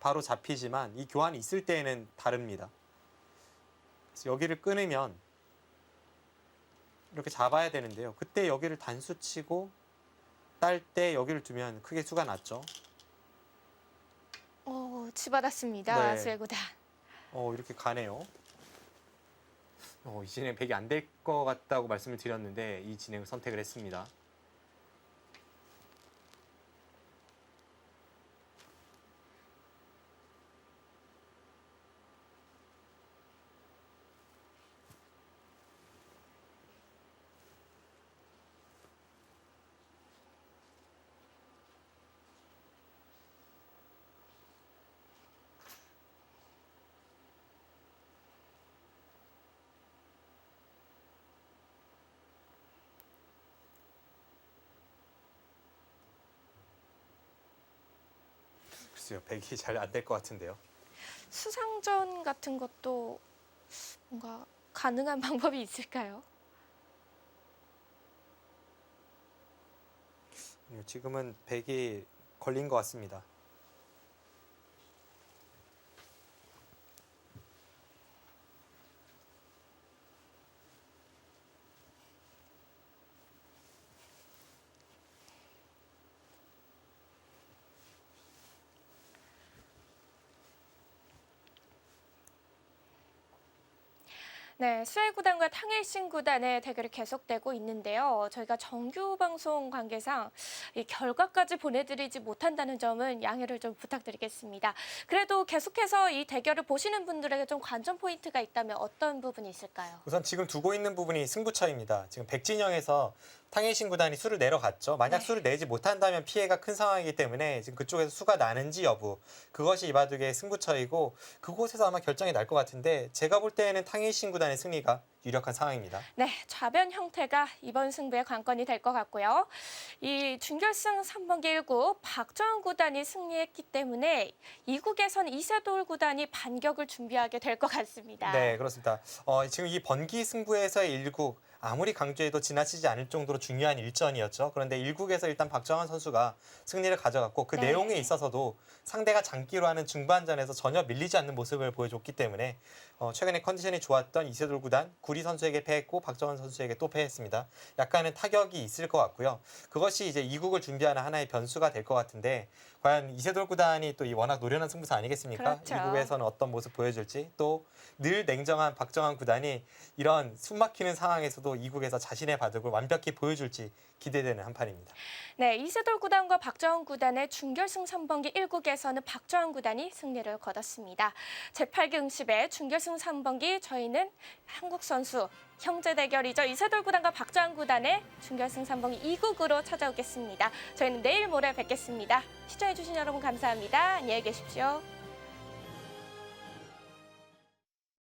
바로 잡히지만 이 교환이 있을 때에는 다릅니다. 그래서 여기를 끊으면 이렇게 잡아야 되는데요. 그때 여기를 단수치고 딸 때 여기를 두면 크게 수가 났죠. 치받았습니다. 네. 수혜구단. 이렇게 가네요. 이 진행 백이 안 될 것 같다고 말씀을 드렸는데 이 진행을 선택을 했습니다. 글쎄요, 백이 잘 안 될 것 같은데요. 수상전 같은 것도 뭔가 가능한 방법이 있을까요? 지금은 백이 걸린 것 같습니다. 네, 수혜구단과 탕일신구단의 대결이 계속되고 있는데요. 저희가 정규 방송 관계상 이 결과까지 보내드리지 못한다는 점은 양해를 좀 부탁드리겠습니다. 그래도 계속해서 이 대결을 보시는 분들에게 좀 관전 포인트가 있다면 어떤 부분이 있을까요? 우선 지금 두고 있는 부분이 승부처입니다. 지금 백진영에서 탕일신 구단이 수를 내려갔죠. 만약 네. 수를 내지 못한다면 피해가 큰 상황이기 때문에 지금 그쪽에서 수가 나는지 여부, 그것이 이 바둑의 승부처이고 그곳에서 아마 결정이 날 것 같은데 제가 볼 때에는 탕일신 구단의 승리가 유력한 상황입니다. 네, 좌변 형태가 이번 승부의 관건이 될 것 같고요. 이 준결승 3번기 1국 박정환 구단이 승리했기 때문에 2국에선 이세돌 구단이 반격을 준비하게 될 것 같습니다. 네, 그렇습니다. 지금 이 번기 승부에서의 1국 아무리 강조해도 지나치지 않을 정도로 중요한 일전이었죠. 그런데 1국에서 일단 박정환 선수가 승리를 가져갔고 그 네. 내용에 있어서도 상대가 장기로 하는 중반전에서 전혀 밀리지 않는 모습을 보여줬기 때문에 최근에 컨디션이 좋았던 이세돌 구단 구리 선수에게 패했고 박정환 선수에게 또 패했습니다. 약간은 타격이 있을 것 같고요. 그것이 이제 2국을 준비하는 하나의 변수가 될 것 같은데 과연 이세돌 구단이 또 이 워낙 노련한 승부사 아니겠습니까? 그렇죠. 2국에서는 어떤 모습 보여줄지 또 늘 냉정한 박정환 구단이 이런 숨막히는 상황에서도 2국에서 자신의 바둑을 완벽히 보여줄지 기대되는 한판입니다. 네, 이세돌 구단과 박정환 구단의 준결승 3번기 1국에서는 박정환 구단이 승리를 거뒀습니다. 제8기 응시배 준결승 3번기 저희는 한국 선수 형제 대결이죠. 이세돌 구단과 박정환 구단의 준결승 3번기 2국으로 찾아오겠습니다. 저희는 내일 모레 뵙겠습니다. 시청해주신 여러분 감사합니다. 안녕히 계십시오.